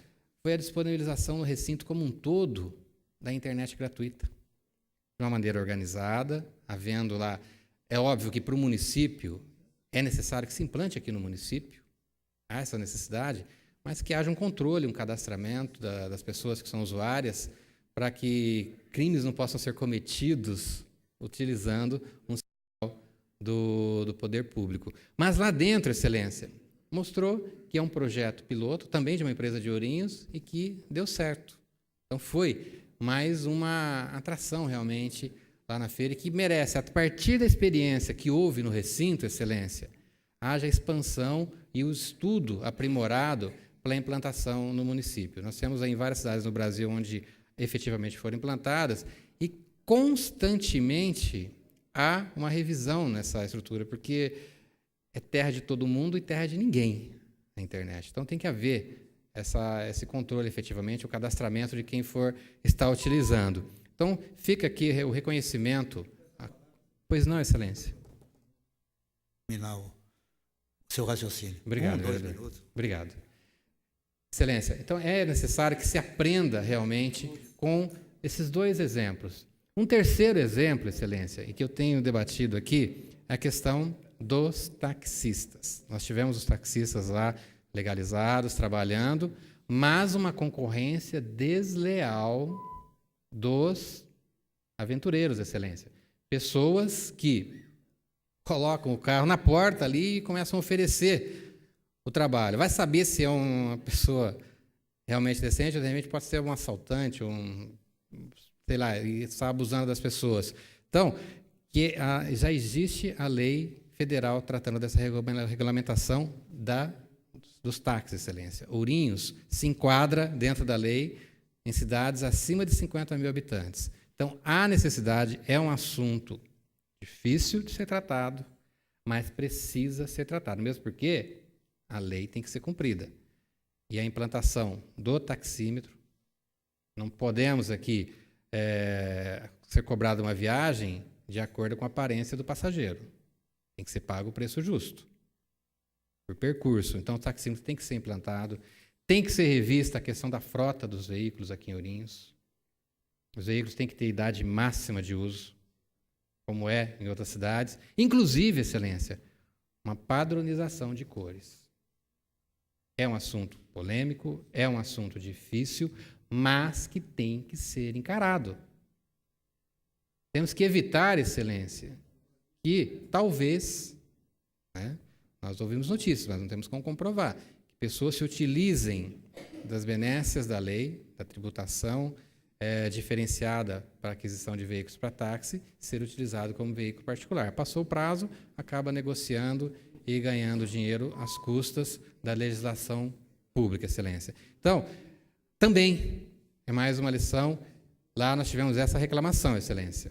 foi a disponibilização no recinto como um todo da internet gratuita. De uma maneira organizada, havendo lá... É óbvio que para o município é necessário que se implante aqui no município, há essa necessidade, mas que haja um controle, um cadastramento das pessoas que são usuárias, para que crimes não possam ser cometidos utilizando um sinal do poder público. Mas lá dentro, Excelência, mostrou que é um projeto piloto, também de uma empresa de Ourinhos, e que deu certo. Então, foi mais uma atração, realmente, lá na feira, e que merece, a partir da experiência que houve no recinto, Excelência, haja expansão e o estudo aprimorado pela implantação no município. Nós temos aí várias cidades no Brasil onde efetivamente foram implantadas, e constantemente há uma revisão nessa estrutura, porque é terra de todo mundo e terra de ninguém na internet. Então tem que haver esse controle efetivamente, o cadastramento de quem for estar utilizando. Então fica aqui o reconhecimento. Pois não, Excelência. Terminar o seu raciocínio. Obrigado, 2 vereador. minutos. Obrigado. Excelência, então é necessário que se aprenda realmente com esses 2 exemplos. Um terceiro exemplo, Excelência, e que eu tenho debatido aqui, é a questão dos taxistas. Nós tivemos os taxistas lá legalizados, trabalhando, mas uma concorrência desleal dos aventureiros, Excelência. Pessoas que colocam o carro na porta ali e começam a oferecer o trabalho. Vai saber se é uma pessoa realmente decente ou, de repente, pode ser um assaltante, sei lá, e está abusando das pessoas. Então, já existe a lei federal tratando dessa regulamentação dos táxis, Excelência. Ourinhos se enquadra dentro da lei em cidades acima de 50 mil habitantes. Então, a necessidade é um assunto difícil de ser tratado, mas precisa ser tratado, mesmo porque a lei tem que ser cumprida. E a implantação do taxímetro, não podemos aqui ser cobrado uma viagem de acordo com a aparência do passageiro. Tem que ser pago o preço justo, por percurso. Então, o taxímetro tem que ser implantado, tem que ser revista a questão da frota dos veículos aqui em Ourinhos. Os veículos têm que ter idade máxima de uso, como é em outras cidades. Inclusive, Excelência, uma padronização de cores. É um assunto polêmico, é um assunto difícil, mas que tem que ser encarado. Temos que evitar, Excelência, que talvez, nós ouvimos notícias, mas não temos como comprovar, que pessoas se utilizem das benécias da lei, da tributação diferenciada para aquisição de veículos para táxi, ser utilizado como veículo particular. Passou o prazo, acaba negociando e ganhando dinheiro às custas da legislação pública, Excelência. Então, também é mais uma lição. Lá nós tivemos essa reclamação, Excelência,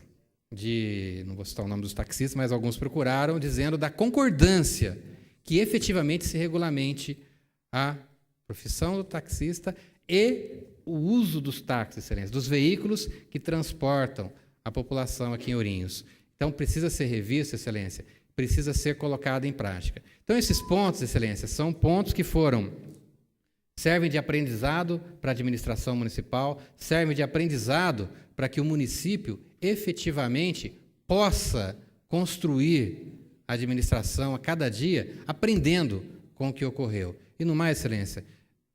não vou citar o nome dos taxistas, mas alguns procuraram, dizendo da concordância que efetivamente se regulamente a profissão do taxista e o uso dos táxis, Excelência, dos veículos que transportam a população aqui em Ourinhos. Então, precisa ser revisto, Excelência, precisa ser colocado em prática. Então, esses pontos, Excelência, são pontos que servem de aprendizado para a administração municipal, servem de aprendizado para que o município efetivamente possa construir a administração a cada dia, aprendendo com o que ocorreu. E no mais, Excelência,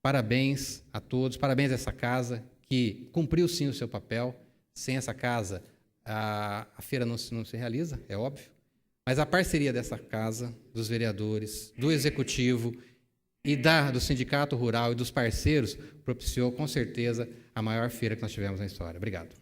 parabéns a todos, parabéns a essa casa que cumpriu sim o seu papel. Sem essa casa, a feira não se realiza, é óbvio, mas a parceria dessa casa, dos vereadores, do executivo e do Sindicato Rural e dos parceiros propiciou, com certeza, a maior feira que nós tivemos na história. Obrigado.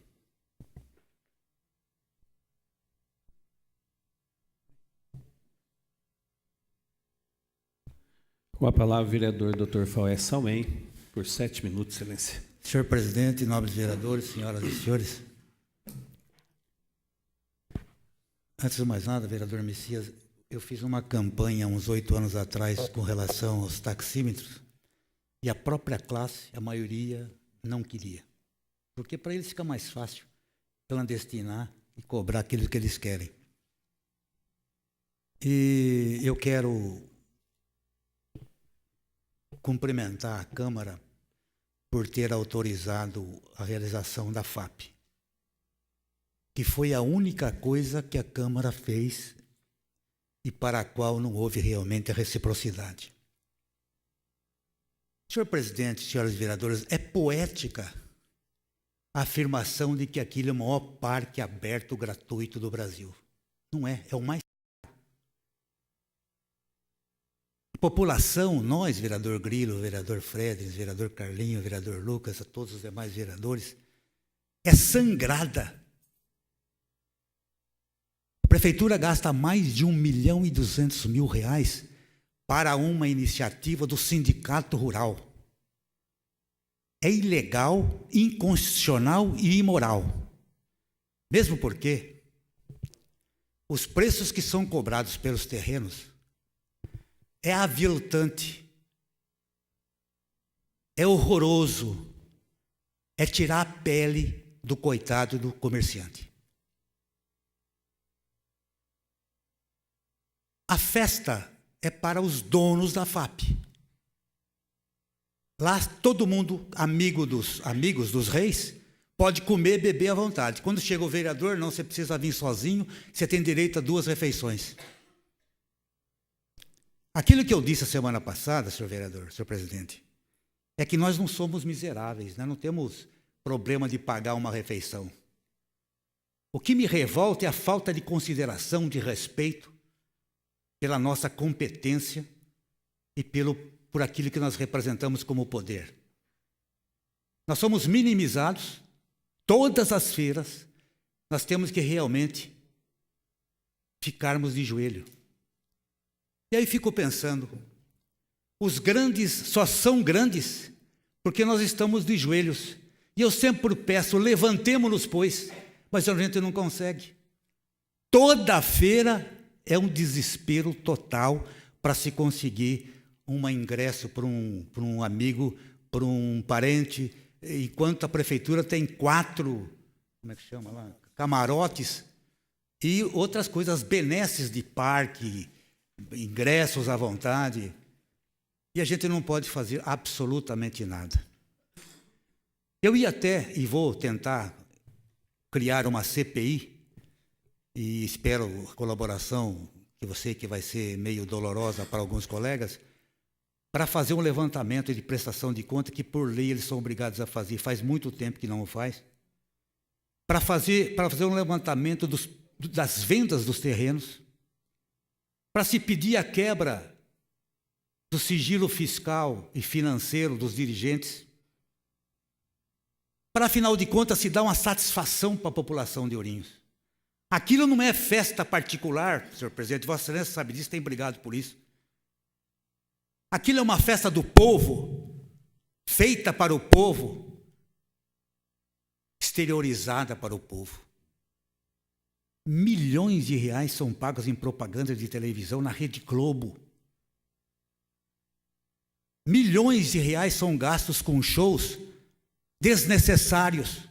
Com a palavra, o vereador Dr. Faué Salmem, por 7 minutos, Excelência. Senhor presidente, nobres vereadores, senhoras e senhores. Antes de mais nada, vereador Messias, eu fiz uma campanha uns 8 anos atrás com relação aos taxímetros e a própria classe, a maioria, não queria. Porque para eles fica mais fácil clandestinar e cobrar aquilo que eles querem. E eu quero cumprimentar a Câmara por ter autorizado a realização da FAP, que foi a única coisa que a Câmara fez e para a qual não houve realmente a reciprocidade. Senhor presidente, senhoras vereadoras, é poética a afirmação de que aquilo é o maior parque aberto gratuito do Brasil. Não é, é o mais. A população, nós, vereador Grilo, vereador Fredris, vereador Carlinho, vereador Lucas, a todos os demais vereadores, é sangrada. A prefeitura gasta mais de R$1.200.000 para uma iniciativa do Sindicato Rural. É ilegal, inconstitucional e imoral. Mesmo porque os preços que são cobrados pelos terrenos é aviltante, é horroroso, é tirar a pele do coitado do comerciante. A festa é para os donos da FAP. Lá todo mundo, amigos dos reis, pode comer e beber à vontade. Quando chega o vereador, não, você precisa vir sozinho, você tem direito a 2 refeições. Aquilo que eu disse a semana passada, senhor vereador, senhor presidente, é que nós não somos miseráveis, nós não temos problema de pagar uma refeição. O que me revolta é a falta de consideração, de respeito pela nossa competência e por aquilo que nós representamos como poder. Nós somos minimizados, todas as feiras, nós temos que realmente ficarmos de joelho. E aí fico pensando, os grandes só são grandes porque nós estamos de joelhos. E eu sempre peço, levantemo-nos, pois, mas a gente não consegue. Toda feira é um desespero total para se conseguir um ingresso para um amigo, para um parente, enquanto a prefeitura tem 4, como é que chama lá? Camarotes e outras coisas, benesses de parque, ingressos à vontade. E a gente não pode fazer absolutamente nada. Eu ia até, e vou tentar criar uma CPI, e espero a colaboração, que eu sei que vai ser meio dolorosa para alguns colegas, para fazer um levantamento de prestação de conta que, por lei, eles são obrigados a fazer. Faz muito tempo que não o faz. Para fazer um levantamento das vendas dos terrenos, para se pedir a quebra do sigilo fiscal e financeiro dos dirigentes, para, afinal de contas, se dar uma satisfação para a população de Ourinhos. Aquilo não é festa particular, senhor presidente, Vossa Excelência sabe disso, tem brigado por isso. Aquilo é uma festa do povo, feita para o povo, exteriorizada para o povo. Milhões de reais são pagos em propaganda de televisão na Rede Globo. Milhões de reais são gastos com shows desnecessários.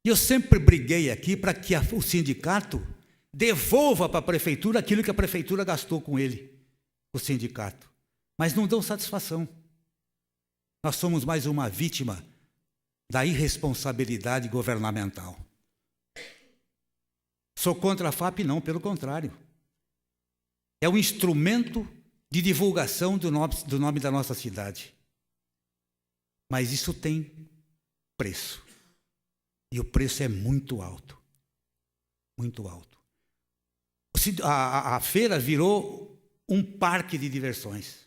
E eu sempre briguei aqui para que o sindicato devolva para a prefeitura aquilo que a prefeitura gastou com ele, o sindicato. Mas não dão satisfação. Nós somos mais uma vítima da irresponsabilidade governamental. Sou contra a FAP? Não, pelo contrário. É um instrumento de divulgação do nome da nossa cidade. Mas isso tem preço. E o preço é muito alto. Muito alto. A feira virou um parque de diversões.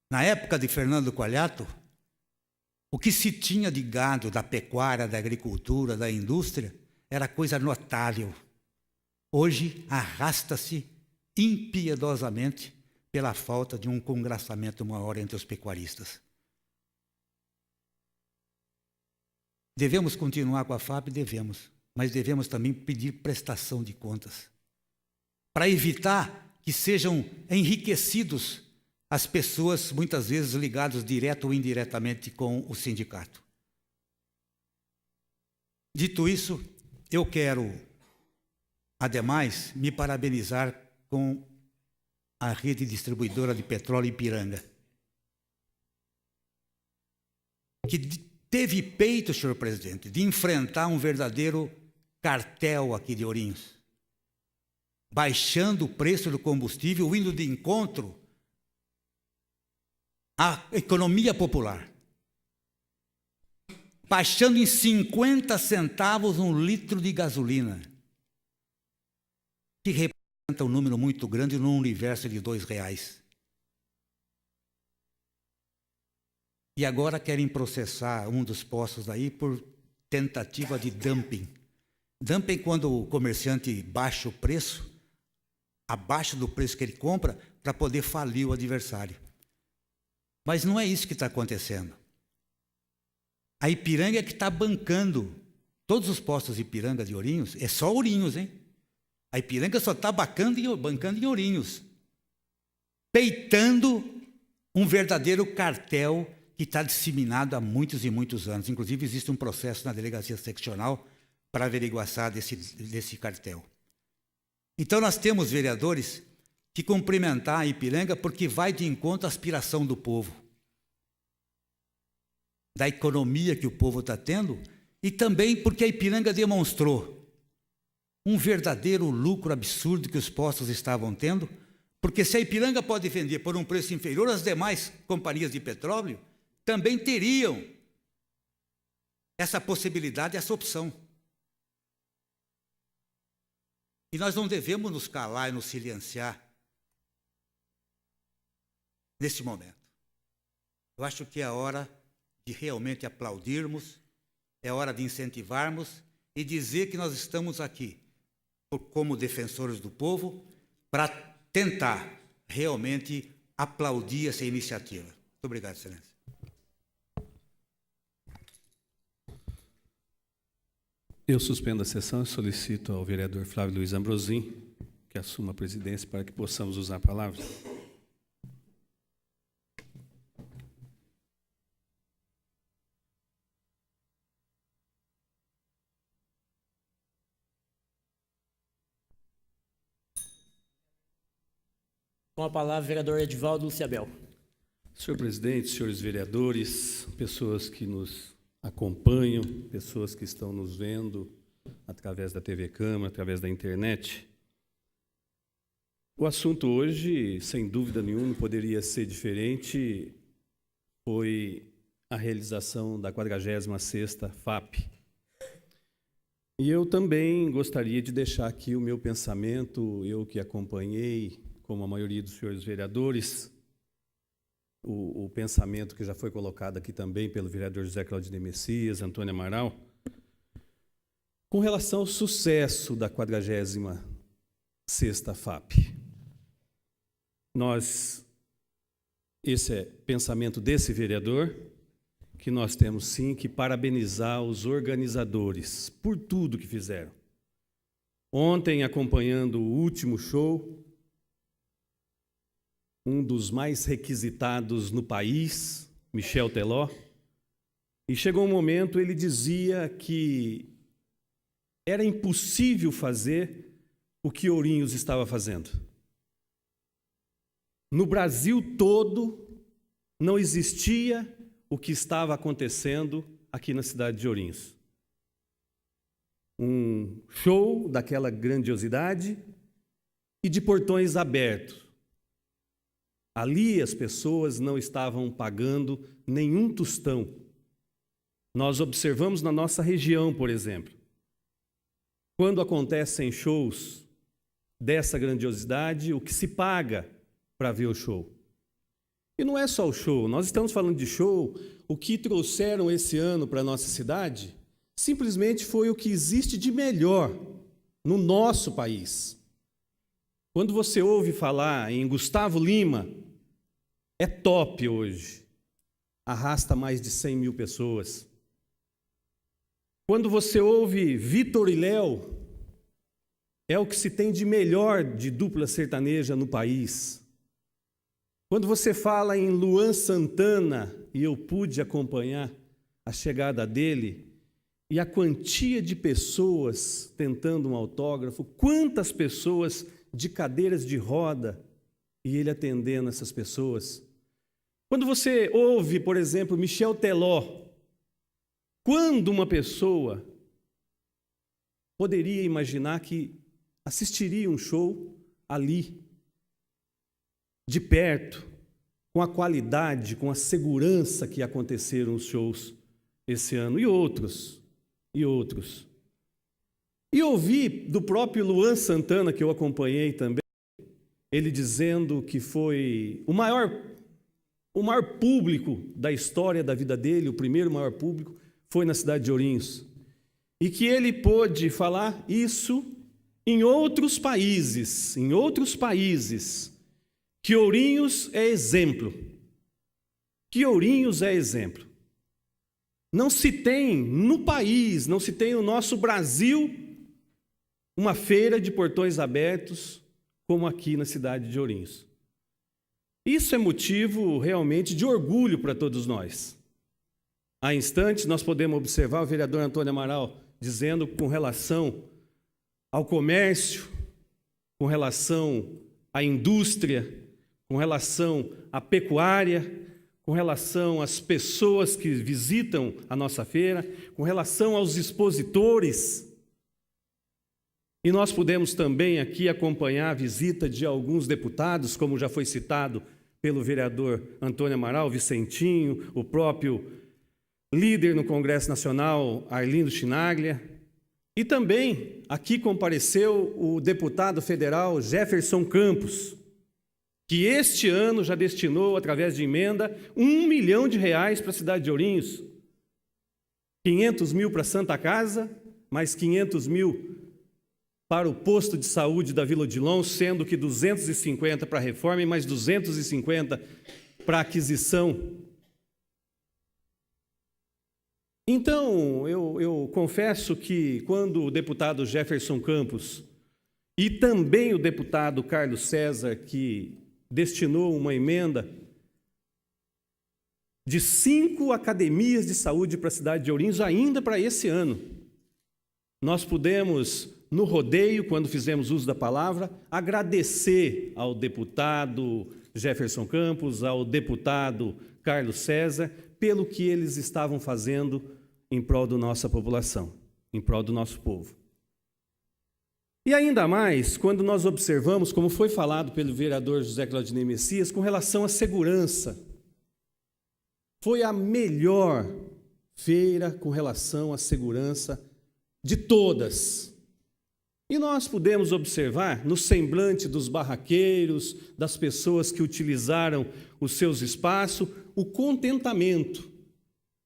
Na época de Fernando Coalhato, o que se tinha de gado, da pecuária, da agricultura, da indústria, era coisa notável. Hoje arrasta-se impiedosamente pela falta de um congraçamento maior entre os pecuaristas. Devemos continuar com a FAP? Devemos, mas devemos também pedir prestação de contas, para evitar que sejam enriquecidos as pessoas, muitas vezes ligadas direto ou indiretamente com o sindicato. Dito isso, eu quero, ademais, me parabenizar com a rede distribuidora de petróleo Ipiranga, que teve peito, senhor presidente, de enfrentar um verdadeiro cartel aqui de Ourinhos, baixando o preço do combustível, indo de encontro à economia popular, baixando em 50 centavos um litro de gasolina, que representa um número muito grande num universo de R$2. E agora querem processar um dos postos aí por tentativa de dumping. Dumping quando o comerciante baixa o preço, abaixo do preço que ele compra, para poder falir o adversário. Mas não é isso que está acontecendo. A Ipiranga é que está bancando Todos os postos de Ipiranga de Ourinhos, é só Ourinhos, hein? A Ipiranga só está bancando em Ourinhos, peitando um verdadeiro cartel que está disseminado há muitos e muitos anos. Inclusive, existe um processo na delegacia seccional para averiguação desse cartel. Então, nós temos vereadores que cumprimentar a Ipiranga porque vai de encontro à aspiração do povo, da economia que o povo está tendo, e também porque a Ipiranga demonstrou um verdadeiro lucro absurdo que os postos estavam tendo, porque se a Ipiranga pode vender por um preço inferior às demais companhias de petróleo, também teriam essa possibilidade, essa opção. E nós não devemos nos calar e nos silenciar nesse momento. Eu acho que é a hora de realmente aplaudirmos, é hora de incentivarmos e dizer que nós estamos aqui como defensores do povo para tentar realmente aplaudir essa iniciativa. Muito obrigado, Excelência. Eu suspendo a sessão e solicito ao vereador Flávio Luiz Ambrosim que assuma a presidência para que possamos usar a palavra. Com a palavra, o vereador Edivaldo Luciabel. Senhor presidente, senhores vereadores, pessoas que nos acompanham, pessoas que estão nos vendo através da TV Câmara, através da internet. O assunto hoje, sem dúvida nenhuma, poderia ser diferente, foi a realização da 46ª FAP. E eu também gostaria de deixar aqui o meu pensamento, eu que acompanhei, como a maioria dos senhores vereadores, o pensamento que já foi colocado aqui também pelo vereador José Claudio de Messias, Antônio Amaral, com relação ao sucesso da 46ª FAP. Esse é pensamento desse vereador, que nós temos sim que parabenizar os organizadores por tudo que fizeram. Ontem, acompanhando o último show, um dos mais requisitados no país, Michel Teló, e chegou um momento, ele dizia que era impossível fazer o que Ourinhos estava fazendo. No Brasil todo, não existia o que estava acontecendo aqui na cidade de Ourinhos. Um show daquela grandiosidade e de portões abertos. Ali as pessoas não estavam pagando nenhum tostão. Nós observamos na nossa região, por exemplo, quando acontecem shows dessa grandiosidade, o que se paga para ver o show? E não é só o show, nós estamos falando de show, o que trouxeram esse ano para a nossa cidade simplesmente foi o que existe de melhor no nosso país. Quando você ouve falar em Gustavo Lima, é top hoje, arrasta mais de 100 mil pessoas. Quando você ouve Vitor e Léo, é o que se tem de melhor de dupla sertaneja no país. Quando você fala em Luan Santana, e eu pude acompanhar a chegada dele, e a quantia de pessoas tentando um autógrafo, quantas pessoas de cadeiras de roda, e ele atendendo essas pessoas. Quando você ouve, por exemplo, Michel Teló, quando uma pessoa poderia imaginar que assistiria um show ali, de perto, com a qualidade, com a segurança que aconteceram os shows esse ano, e outros. E ouvi do próprio Luan Santana, que eu acompanhei também, ele dizendo que foi o maior público da história da vida dele, o primeiro maior público, foi na cidade de Ourinhos. E que ele pôde falar isso em outros países, que Ourinhos é exemplo. Não se tem no país, não se tem no nosso Brasil, uma feira de portões abertos como aqui na cidade de Ourinhos. Isso é motivo realmente de orgulho para todos nós. Há instantes nós podemos observar o vereador Antônio Amaral dizendo com relação ao comércio, com relação à indústria, com relação à pecuária, com relação às pessoas que visitam a nossa feira, com relação aos expositores. E nós podemos também aqui acompanhar a visita de alguns deputados, como já foi citado pelo vereador Antônio Amaral, Vicentinho, o próprio líder no Congresso Nacional, Arlindo Chinaglia. E também aqui compareceu o deputado federal Jefferson Campos, que este ano já destinou, através de emenda, R$1 milhão para a cidade de Ourinhos. 500 mil para a Santa Casa, mais 500 mil para o posto de saúde da Vila Odilon, sendo que 250 para a reforma e mais 250 para a aquisição. Então, eu confesso que quando o deputado Jefferson Campos e também o deputado Carlos César, que destinou uma emenda de 5 academias de saúde para a cidade de Ourinhos ainda para esse ano, nós pudemos, no rodeio, quando fizemos uso da palavra, agradecer ao deputado Jefferson Campos, ao deputado Carlos César, pelo que eles estavam fazendo em prol da nossa população, em prol do nosso povo. E ainda mais, quando nós observamos, como foi falado pelo vereador José Claudinei Messias, com relação à segurança. Foi a melhor feira com relação à segurança de todas. E nós pudemos observar no semblante dos barraqueiros, das pessoas que utilizaram os seus espaços, o contentamento.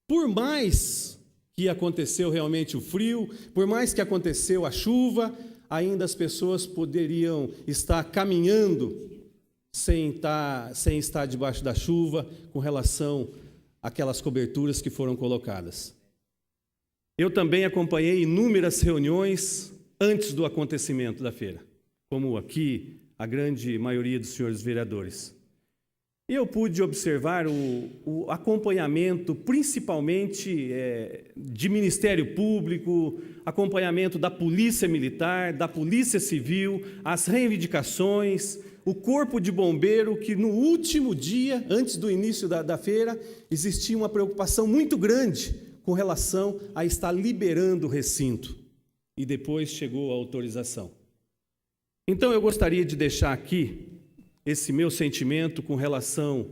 Por mais que aconteceu realmente o frio, por mais que aconteceu a chuva, ainda as pessoas poderiam estar caminhando sem estar debaixo da chuva com relação àquelas coberturas que foram colocadas. Eu também acompanhei inúmeras reuniões antes do acontecimento da feira, como aqui a grande maioria dos senhores vereadores. Eu pude observar o acompanhamento, principalmente de Ministério Público, acompanhamento da Polícia Militar, da Polícia Civil, as reivindicações, o Corpo de Bombeiro, que no último dia, antes do início da feira, existia uma preocupação muito grande com relação a estar liberando o recinto. E depois chegou a autorização. Então, eu gostaria de deixar aqui esse meu sentimento com relação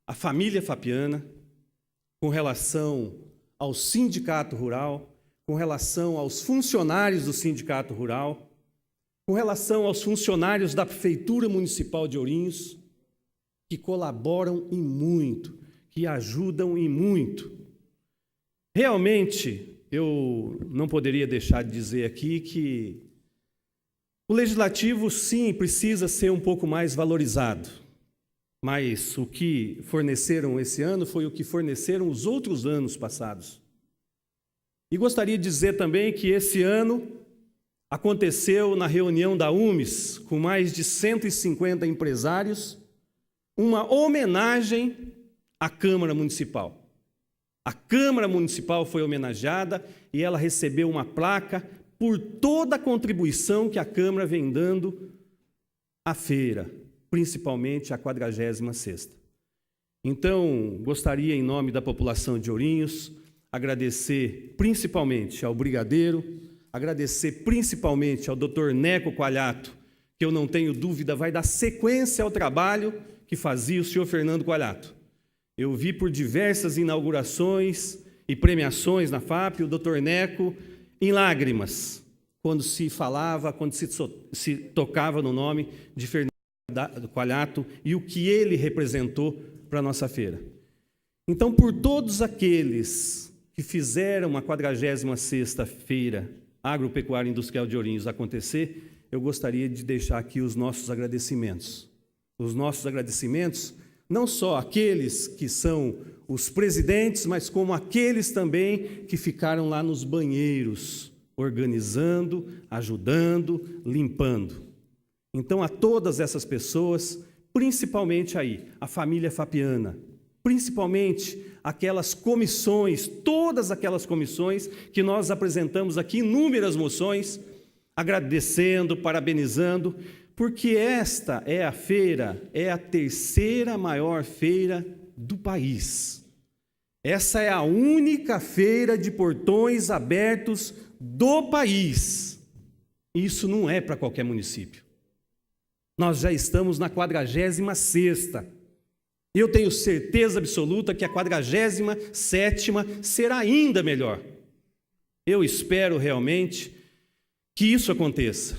à família fapiana, com relação ao sindicato rural, com relação aos funcionários do sindicato rural, com relação aos funcionários da Prefeitura Municipal de Ourinhos, que colaboram e muito, que ajudam e muito. Realmente, eu não poderia deixar de dizer aqui que o Legislativo, sim, precisa ser um pouco mais valorizado, mas o que forneceram esse ano foi o que forneceram os outros anos passados. E gostaria de dizer também que esse ano aconteceu na reunião da UMES, com mais de 150 empresários, uma homenagem à Câmara Municipal. A Câmara Municipal foi homenageada e ela recebeu uma placa por toda a contribuição que a Câmara vem dando à feira, principalmente a 46ª. Então, gostaria, em nome da população de Ourinhos, agradecer principalmente ao Brigadeiro, agradecer principalmente ao Dr. Neco Coalhato, que eu não tenho dúvida vai dar sequência ao trabalho que fazia o senhor Fernando Coalhato. Eu vi por diversas inaugurações e premiações na FAP o Dr. Neco em lágrimas, quando se falava, quando se tocava no nome de Fernando Coalhato e o que ele representou para a nossa feira. Então, por todos aqueles que fizeram a 46ª Feira Agropecuária Industrial de Ourinhos acontecer, eu gostaria de deixar aqui os nossos agradecimentos. Os nossos agradecimentos, não só aqueles que são os presidentes, mas como aqueles também que ficaram lá nos banheiros, organizando, ajudando, limpando. Então, a todas essas pessoas, principalmente aí, a família Fapiana, principalmente aquelas comissões, todas aquelas comissões que nós apresentamos aqui, inúmeras moções, agradecendo, parabenizando, porque esta é a feira, é a terceira maior feira do país. Essa é a única feira de portões abertos do país. Isso não é para qualquer município. Nós já estamos na 46ª. Eu tenho certeza absoluta que a 47ª será ainda melhor. Eu espero realmente que isso aconteça,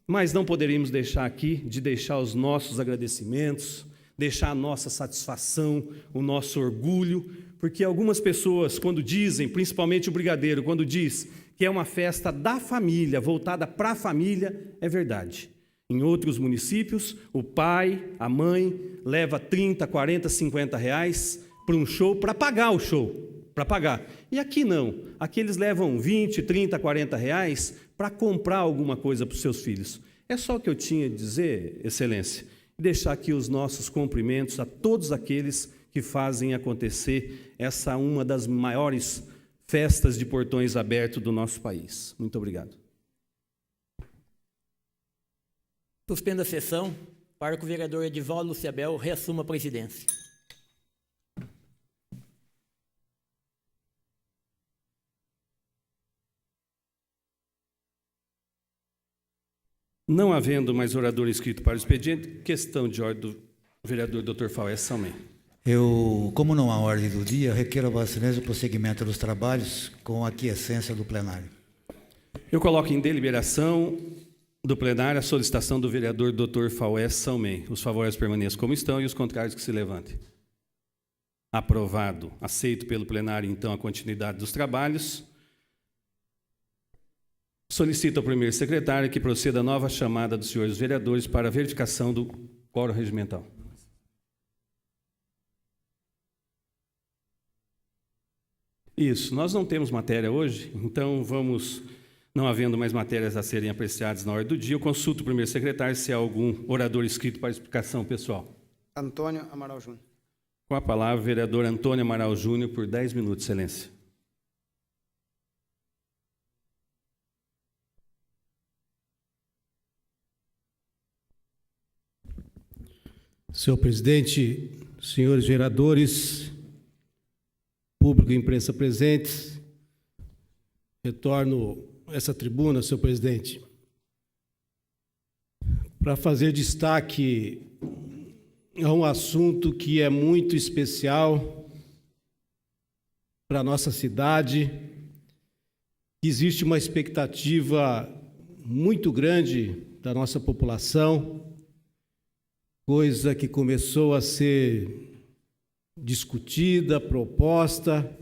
mas não poderíamos deixar aqui de deixar os nossos agradecimentos, deixar a nossa satisfação, o nosso orgulho, porque algumas pessoas, quando dizem, principalmente o brigadeiro, quando diz que é uma festa da família, voltada para a família, é verdade. Em outros municípios, o pai, a mãe, leva 30, 40, 50 reais para um show, para pagar o show, para pagar. E aqui não, aqui eles levam 20, 30, 40 reais para comprar alguma coisa para os seus filhos. É só o que eu tinha a dizer, Excelência, e deixar aqui os nossos cumprimentos a todos aqueles que fazem acontecer essa uma das maiores festas de portões abertos do nosso país. Muito obrigado. Suspendo a sessão para que o vereador Edivaldo Luciabel reassuma a presidência. Não havendo mais orador inscrito para o expediente, questão de ordem do vereador Dr. Faués Salmem. Como não há ordem do dia, requero a Vossa Excelência o prosseguimento dos trabalhos com a aquiescência do plenário. Eu coloco em deliberação do plenário a solicitação do vereador Dr. Faués Salmem. Os favoráveis permaneçam como estão e os contrários que se levantem. Aprovado. Aceito pelo plenário, então, a continuidade dos trabalhos. Solicito ao primeiro secretário que proceda a nova chamada dos senhores vereadores para a verificação do quórum regimental. Isso, nós não temos matéria hoje, então vamos, não havendo mais matérias a serem apreciadas na hora do dia, eu consulto o primeiro secretário se há algum orador inscrito para explicação pessoal. Antônio Amaral Júnior. Com a palavra, o vereador Antônio Amaral Júnior, por 10 minutos, Excelência. Senhor presidente, senhores vereadores, público e imprensa presentes, retorno a essa tribuna, senhor presidente, para fazer destaque a um assunto que é muito especial para a nossa cidade. Existe uma expectativa muito grande da nossa população, coisa que começou a ser discutida, proposta,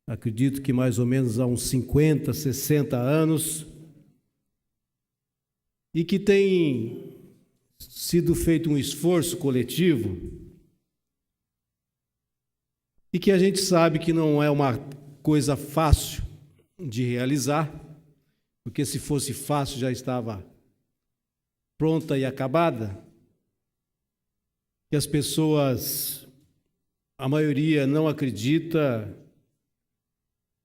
acredito que mais ou menos há uns 50, 60 anos, e que tem sido feito um esforço coletivo, e que a gente sabe que não é uma coisa fácil de realizar, porque se fosse fácil já estava pronta e acabada, que as pessoas, a maioria não acredita,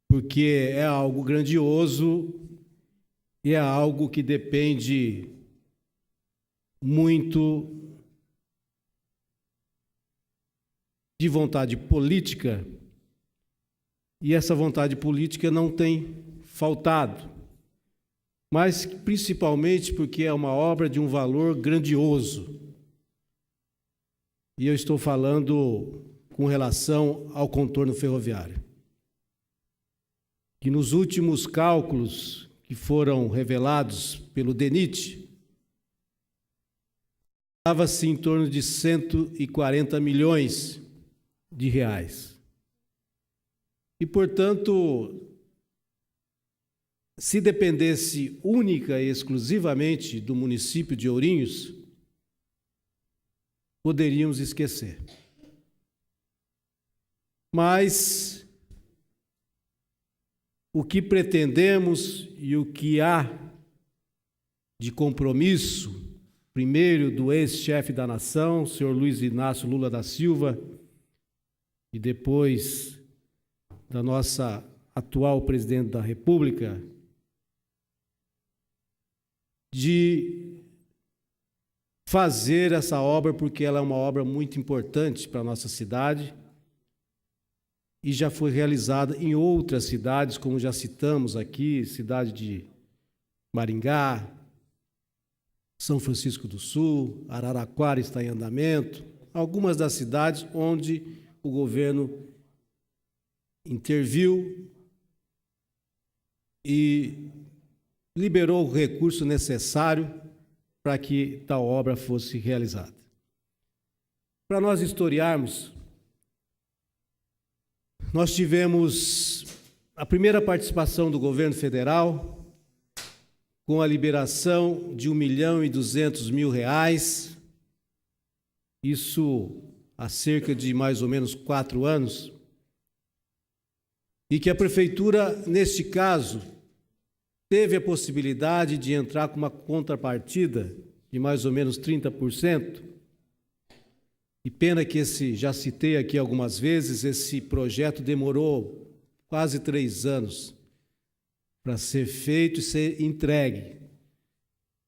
porque é algo grandioso e é algo que depende muito de vontade política, e essa vontade política não tem faltado, mas principalmente porque é uma obra de um valor grandioso. E eu estou falando com relação ao contorno ferroviário, que nos últimos cálculos que foram revelados pelo DENIT, estava-se em torno de 140 milhões de reais. E, portanto, se dependesse única e exclusivamente do município de Ourinhos, poderíamos esquecer. mas o que pretendemos e o que há de compromisso, primeiro do ex-chefe da nação, senhor Luiz Inácio Lula da Silva, e depois da nossa atual presidente da República, de fazer essa obra, porque ela é uma obra muito importante para a nossa cidade e já foi realizada em outras cidades, como já citamos aqui, cidade de Maringá, São Francisco do Sul, Araraquara está em andamento, algumas das cidades onde o governo interviu e liberou o recurso necessário para que tal obra fosse realizada. Para nós historiarmos, nós tivemos a primeira participação do governo federal com a liberação de R$1.200.000, isso há cerca de mais ou menos 4 anos, e que a prefeitura, neste caso, teve a possibilidade de entrar com uma contrapartida de mais ou menos 30%, e pena que já citei aqui algumas vezes, esse projeto demorou quase 3 anos para ser feito e ser entregue,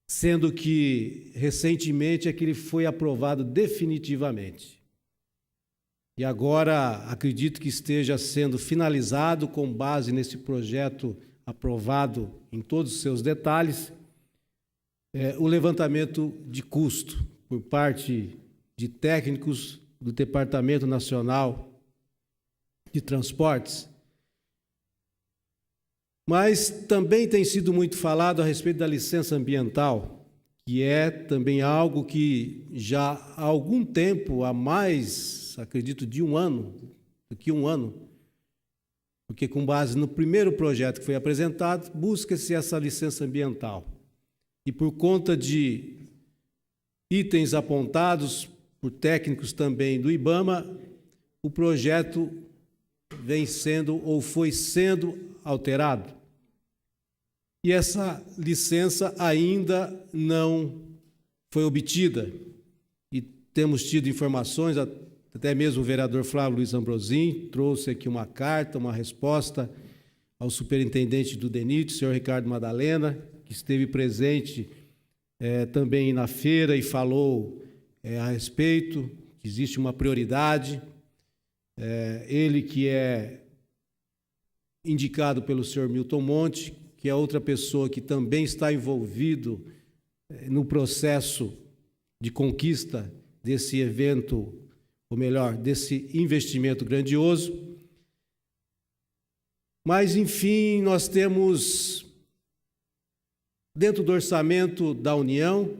sendo que recentemente é que ele foi aprovado definitivamente. E agora acredito que esteja sendo finalizado com base nesse projeto aprovado em todos os seus detalhes, o levantamento de custo por parte de técnicos do Departamento Nacional de Transportes. Mas também tem sido muito falado a respeito da licença ambiental, que é também algo que já há algum tempo, há mais, acredito, de um ano, porque com base no primeiro projeto que foi apresentado, busca-se essa licença ambiental. E por conta de itens apontados por técnicos também do IBAMA, o projeto vem sendo ou foi sendo alterado. E essa licença ainda não foi obtida. E temos tido informações, até mesmo o vereador Flávio Luiz Ambrosim trouxe aqui uma carta, uma resposta ao superintendente do DENIT, o senhor Ricardo Madalena, que esteve presente também na feira e falou a respeito, que existe uma prioridade. Ele que é indicado pelo senhor Milton Monte, que é outra pessoa que também está envolvido no processo de conquista desse evento, ou melhor, desse investimento grandioso. Mas, enfim, nós temos, dentro do orçamento da União,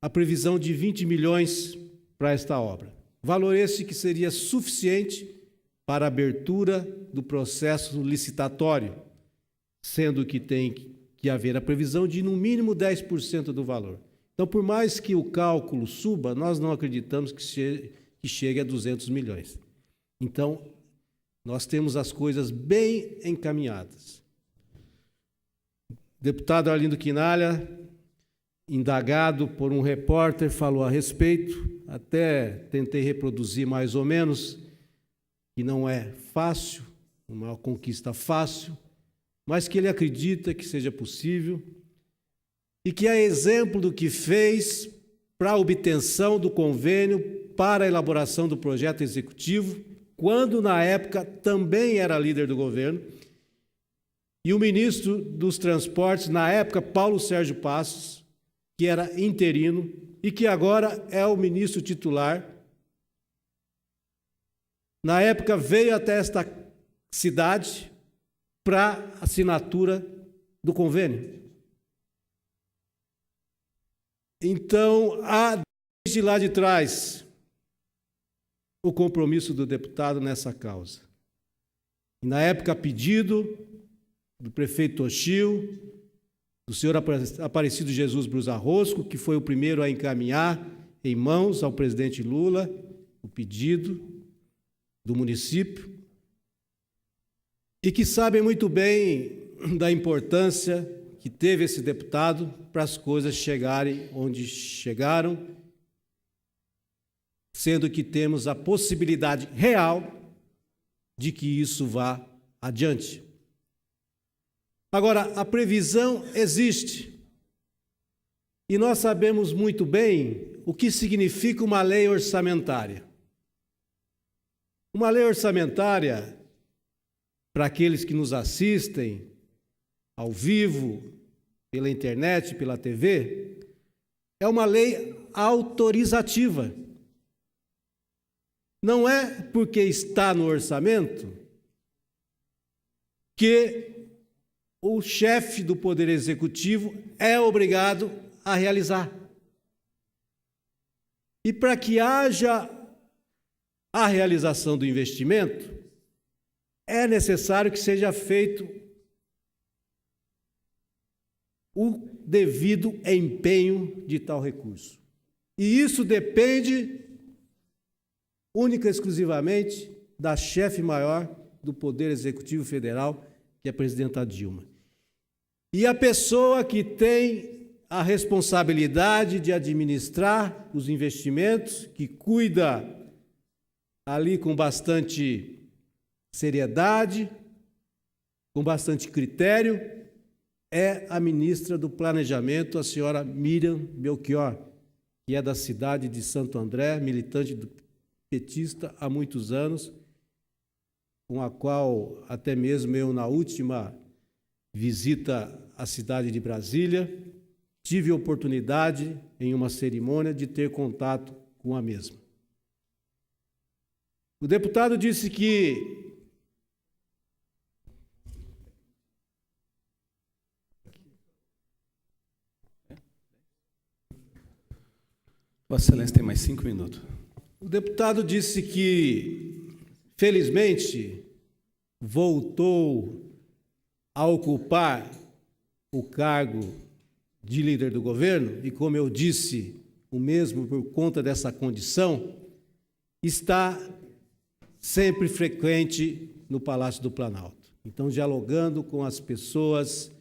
a previsão de 20 milhões para esta obra. Valor esse que seria suficiente para a abertura do processo licitatório, sendo que tem que haver a previsão de, no mínimo, 10% do valor. Então, por mais que o cálculo suba, nós não acreditamos que chegue a 200 milhões. Então, nós temos as coisas bem encaminhadas. O deputado Arlindo Quinalha, indagado por um repórter, falou a respeito, até tentei reproduzir mais ou menos, que não é fácil, uma conquista fácil, mas que ele acredita que seja possível e que é exemplo do que fez para a obtenção do convênio para a elaboração do projeto executivo, quando, na época, também era líder do governo, e o ministro dos Transportes, na época, Paulo Sérgio Passos, que era interino e que agora é o ministro titular, na época veio até esta cidade para assinatura do convênio. Então, há desde lá de trás o compromisso do deputado nessa causa. E na época, a pedido do prefeito Toshio, do senhor Aparecido Jesus Brusarrosco, que foi o primeiro a encaminhar em mãos ao presidente Lula o pedido, do município e que sabem muito bem da importância que teve esse deputado para as coisas chegarem onde chegaram, sendo que temos a possibilidade real de que isso vá adiante. Agora, a previsão existe. E nós sabemos muito bem o que significa uma lei orçamentária. Uma lei orçamentária, para aqueles que nos assistem ao vivo, pela internet, pela TV, é uma lei autorizativa. Não é porque está no orçamento que o chefe do Poder Executivo é obrigado a realizar. E para que haja a realização do investimento, é necessário que seja feito o devido empenho de tal recurso. E isso depende única e exclusivamente da chefe maior do Poder Executivo Federal, que é a presidenta Dilma. E a pessoa que tem a responsabilidade de administrar os investimentos, que cuida ali com bastante seriedade, com bastante critério, é a ministra do Planejamento, a senhora Miriam Belchior, que é da cidade de Santo André, militante petista há muitos anos, com a qual até mesmo eu, na última visita à cidade de Brasília, tive a oportunidade, em uma cerimônia, de ter contato com a mesma. O deputado disse que Vossa Excelência tem mais 5 minutos. O deputado disse que, felizmente, voltou a ocupar o cargo de líder do governo, e, como eu disse, o mesmo por conta dessa condição, está sempre frequente no Palácio do Planalto. Então, dialogando com as pessoas,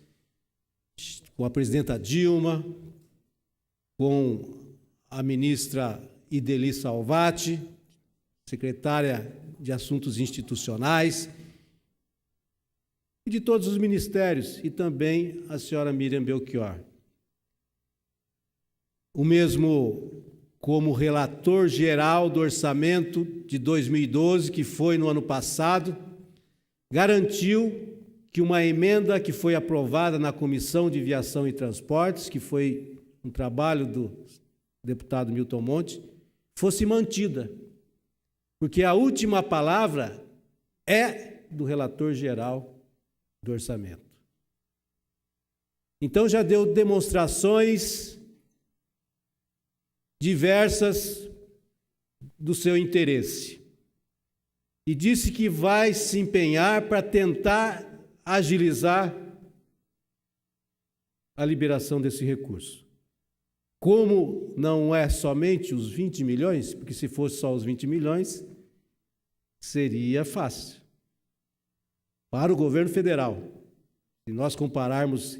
com a presidenta Dilma, com a ministra Ideli Salvati, secretária de Assuntos Institucionais, e de todos os ministérios, e também a senhora Miriam Belchior. O mesmo como relator geral do orçamento de 2012, que foi no ano passado, garantiu que uma emenda que foi aprovada na Comissão de Viação e Transportes, que foi um trabalho do deputado Milton Monte, fosse mantida, porque a última palavra é do relator geral do orçamento. Então já deu demonstrações diversas do seu interesse e disse que vai se empenhar para tentar agilizar a liberação desse recurso. Como não é somente os 20 milhões, porque se fosse só os 20 milhões, seria fácil. Para o governo federal, se nós compararmos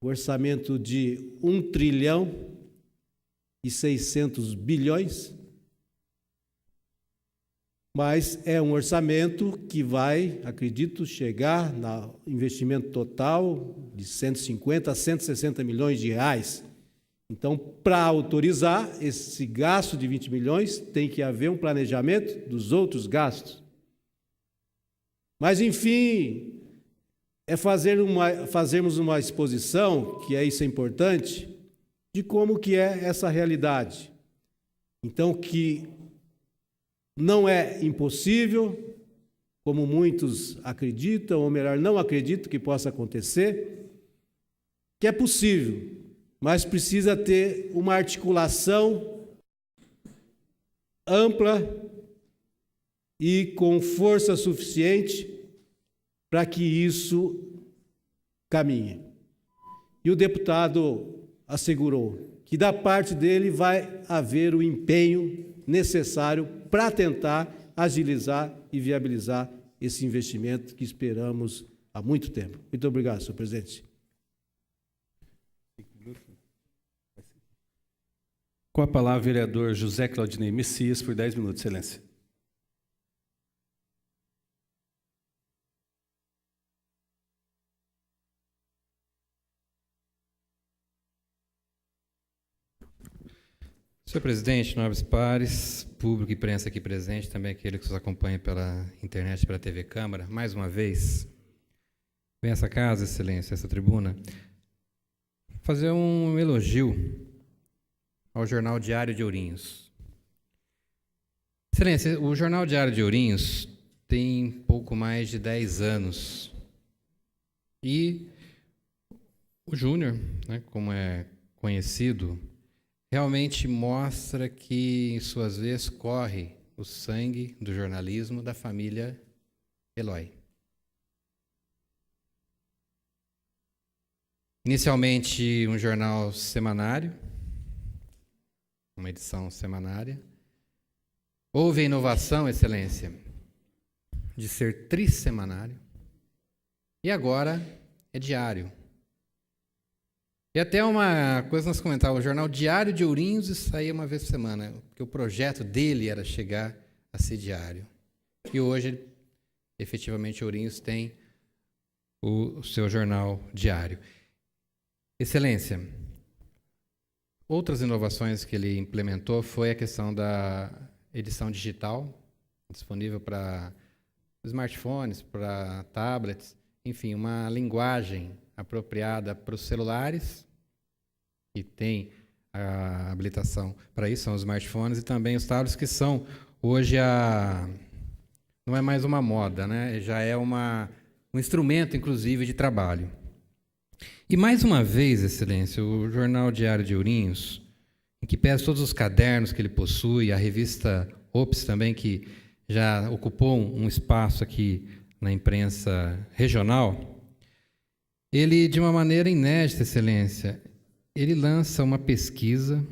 o orçamento de 1 trilhão e 600 bilhões, mas é um orçamento que vai, acredito, chegar no investimento total de 150 a 160 milhões de reais. Então, para autorizar esse gasto de 20 milhões, tem que haver um planejamento dos outros gastos. Mas, enfim, é fazermos uma exposição, que isso é importante, de como que é essa realidade. Então, que não é impossível, como muitos acreditam, ou melhor, não acreditam que possa acontecer, que é possível, mas precisa ter uma articulação ampla e com força suficiente para que isso caminhe. E o deputado assegurou que da parte dele vai haver o empenho necessário para tentar agilizar e viabilizar esse investimento que esperamos há muito tempo. Muito obrigado, senhor presidente. Com a palavra, o vereador José Claudinei Messias, por 10 minutos, excelência. Senhor presidente, nobres pares, público e imprensa aqui presente, também aquele que nos acompanha pela internet e pela TV Câmara, mais uma vez, vem essa casa, excelência, essa tribuna, fazer um elogio ao Jornal Diário de Ourinhos. Excelência, o Jornal Diário de Ourinhos tem pouco mais de 10 anos e o Júnior, né, como é conhecido, realmente mostra que, em suas vezes, corre o sangue do jornalismo da família Eloy. Inicialmente, um jornal semanário, uma edição semanária. Houve a inovação, excelência, de ser trissemanário, e agora é diário. E até uma coisa nós comentávamos, o jornal Diário de Ourinhos saía uma vez por semana, porque o projeto dele era chegar a ser diário. E hoje, efetivamente, Ourinhos tem o seu jornal diário. Excelência, outras inovações que ele implementou foi a questão da edição digital, disponível para smartphones, para tablets, enfim, uma linguagem apropriada para os celulares, que tem a habilitação para isso, são os smartphones, e também os tablets, que são hoje não é mais uma moda, né? Já é um instrumento, inclusive, de trabalho. E mais uma vez, excelência, o Jornal Diário de Ourinhos, em que pesa todos os cadernos que ele possui, a revista Ops também, que já ocupou um espaço aqui na imprensa regional, ele, de uma maneira inédita, excelência, ele lança uma pesquisa,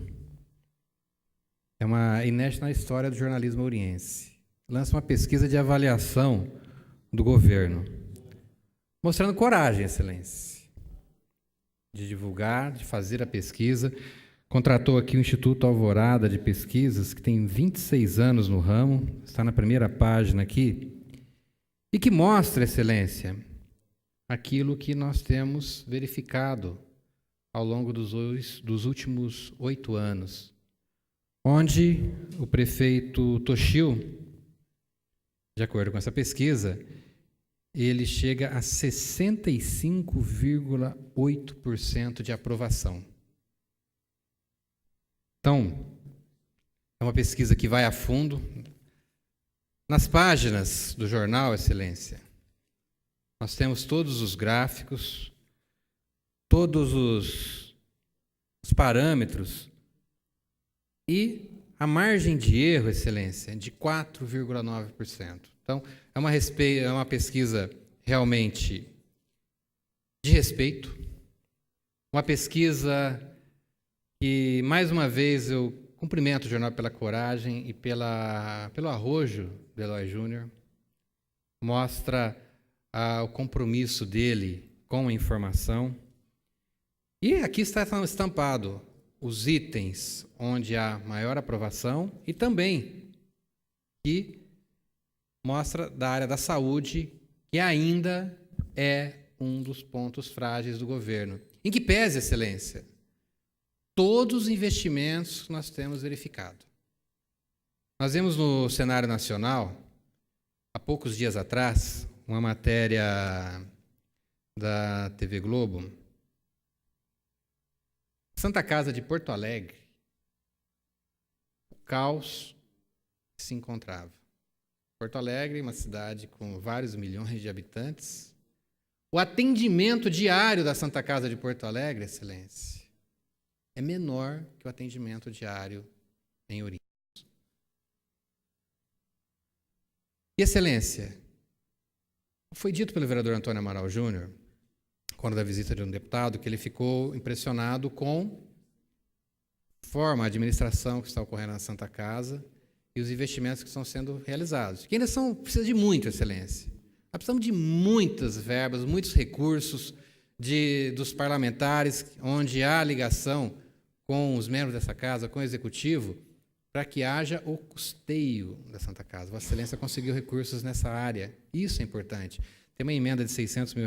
é uma inédita na história do jornalismo ouriense, lança uma pesquisa de avaliação do governo, mostrando coragem, excelência, de divulgar, de fazer a pesquisa. Contratou aqui o Instituto Alvorada de Pesquisas, que tem 26 anos no ramo, está na primeira página aqui, e que mostra, excelência, aquilo que nós temos verificado ao longo dos últimos 8 anos, onde o prefeito Toshio, de acordo com essa pesquisa, ele chega a 65,8% de aprovação. Então, é uma pesquisa que vai a fundo. Nas páginas do jornal, excelência, nós temos todos os gráficos, todos os parâmetros e a margem de erro, excelência, é de 4,9%. Então, é uma pesquisa realmente de respeito, uma pesquisa que, mais uma vez, eu cumprimento o jornal pela coragem e pelo arrojo do Eloy Júnior, mostra o compromisso dele com a informação. E aqui está estampado os itens onde há maior aprovação e também que mostra da área da saúde, que ainda é um dos pontos frágeis do governo. Em que pese, excelência, todos os investimentos que nós temos verificado. Nós vemos no cenário nacional, há poucos dias atrás, uma matéria da TV Globo, Santa Casa de Porto Alegre, o caos que se encontrava. Porto Alegre, uma cidade com vários milhões de habitantes. O atendimento diário da Santa Casa de Porto Alegre, excelência, é menor que o atendimento diário em Ourinhos. E, excelência, foi dito pelo vereador Antônio Amaral Júnior, quando da visita de um deputado, que ele ficou impressionado com a administração que está ocorrendo na Santa Casa e os investimentos que estão sendo realizados. Que ainda precisa de muito, Excelência. Nós precisamos de muitas verbas, muitos recursos dos parlamentares, onde há ligação com os membros dessa casa, com o Executivo, para que haja o custeio da Santa Casa. Vossa Excelência conseguiu recursos nessa área. Isso é importante. Tem uma emenda de R$600 mil,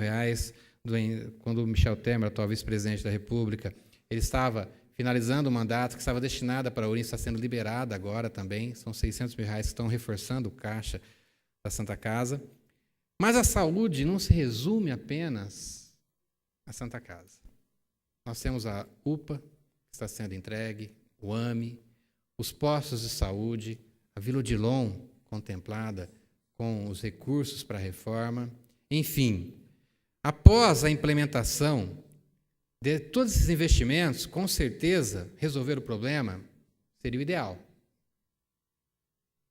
quando o Michel Temer, atual vice-presidente da República, ele estava finalizando o mandato, que estava destinada para a Ourinhos, está sendo liberada agora também. São R$600 mil que estão reforçando o caixa da Santa Casa. Mas a saúde não se resume apenas à Santa Casa. Nós temos a UPA, que está sendo entregue, o AME, os postos de saúde, a Vila Odilon, contemplada com os recursos para a reforma. Enfim, após a implementação de todos esses investimentos, com certeza, resolver o problema seria o ideal.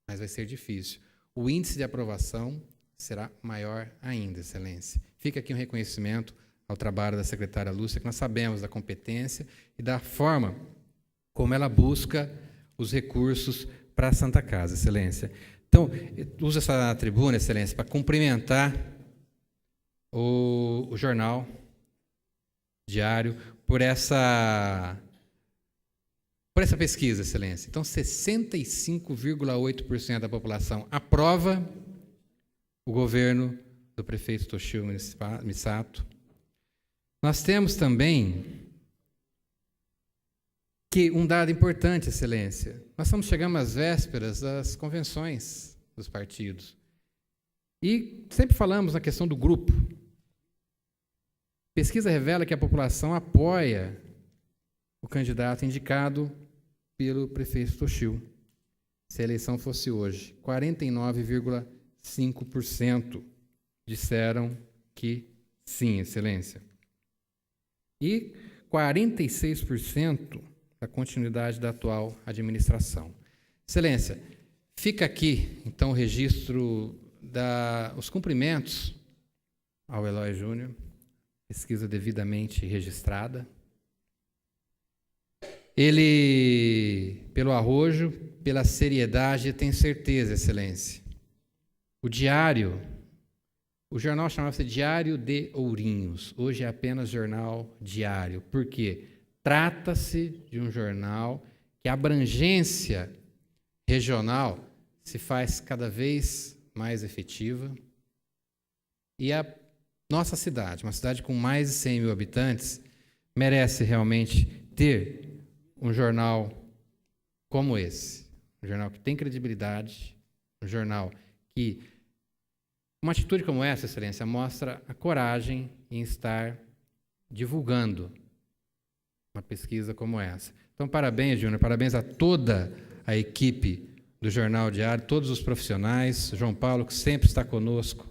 Mas vai ser difícil. O índice de aprovação será maior ainda, Excelência. Fica aqui um reconhecimento ao trabalho da secretária Lúcia, que nós sabemos da competência e da forma como ela busca os recursos para a Santa Casa, Excelência. Então, uso essa tribuna, Excelência, para cumprimentar o jornal diário por essa pesquisa, Excelência. Então, 65,8% da população aprova o governo do prefeito Toshio Misato. Nós temos também que um dado importante, Excelência, nós estamos chegando às vésperas das convenções dos partidos. E sempre falamos na questão do grupo. Pesquisa revela que a população apoia o candidato indicado pelo prefeito Toshio. Se a eleição fosse hoje, 49,5% disseram que sim, Excelência. E 46% da continuidade da atual administração. Excelência, fica aqui, então, o registro dos cumprimentos ao Eloy Júnior, pesquisa devidamente registrada. Ele, pelo arrojo, pela seriedade, tem certeza, Excelência. O jornal chamava-se Diário de Ourinhos, hoje é apenas Jornal Diário. Por quê? Trata-se de um jornal que a abrangência regional se faz cada vez mais efetiva e a nossa cidade, uma cidade com mais de 100 mil habitantes, merece realmente ter um jornal como esse, um jornal que tem credibilidade, um jornal que, uma atitude como essa, Excelência, mostra a coragem em estar divulgando uma pesquisa como essa. Então, parabéns, Júnior, parabéns a toda a equipe do Jornal Diário, todos os profissionais, João Paulo, que sempre está conosco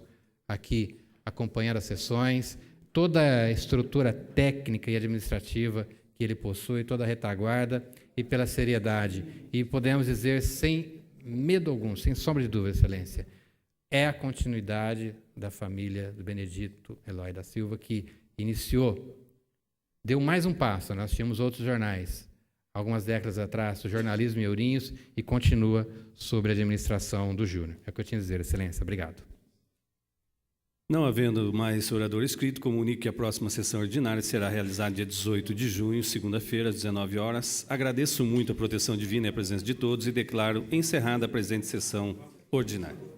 aqui acompanhando as sessões, toda a estrutura técnica e administrativa que ele possui, toda a retaguarda e pela seriedade. E podemos dizer sem medo algum, sem sombra de dúvida, Excelência, é a continuidade da família do Benedito Eloy da Silva, que iniciou, deu mais um passo. Nós tínhamos outros jornais, algumas décadas atrás, o jornalismo em Ourinhos, e continua sobre a administração do Júnior. É o que eu tinha a dizer, Excelência. Obrigado. Não havendo mais orador inscrito, comunico que a próxima sessão ordinária será realizada dia 18 de junho, segunda-feira, às 19 horas. Agradeço muito a proteção divina e a presença de todos e declaro encerrada a presente sessão ordinária.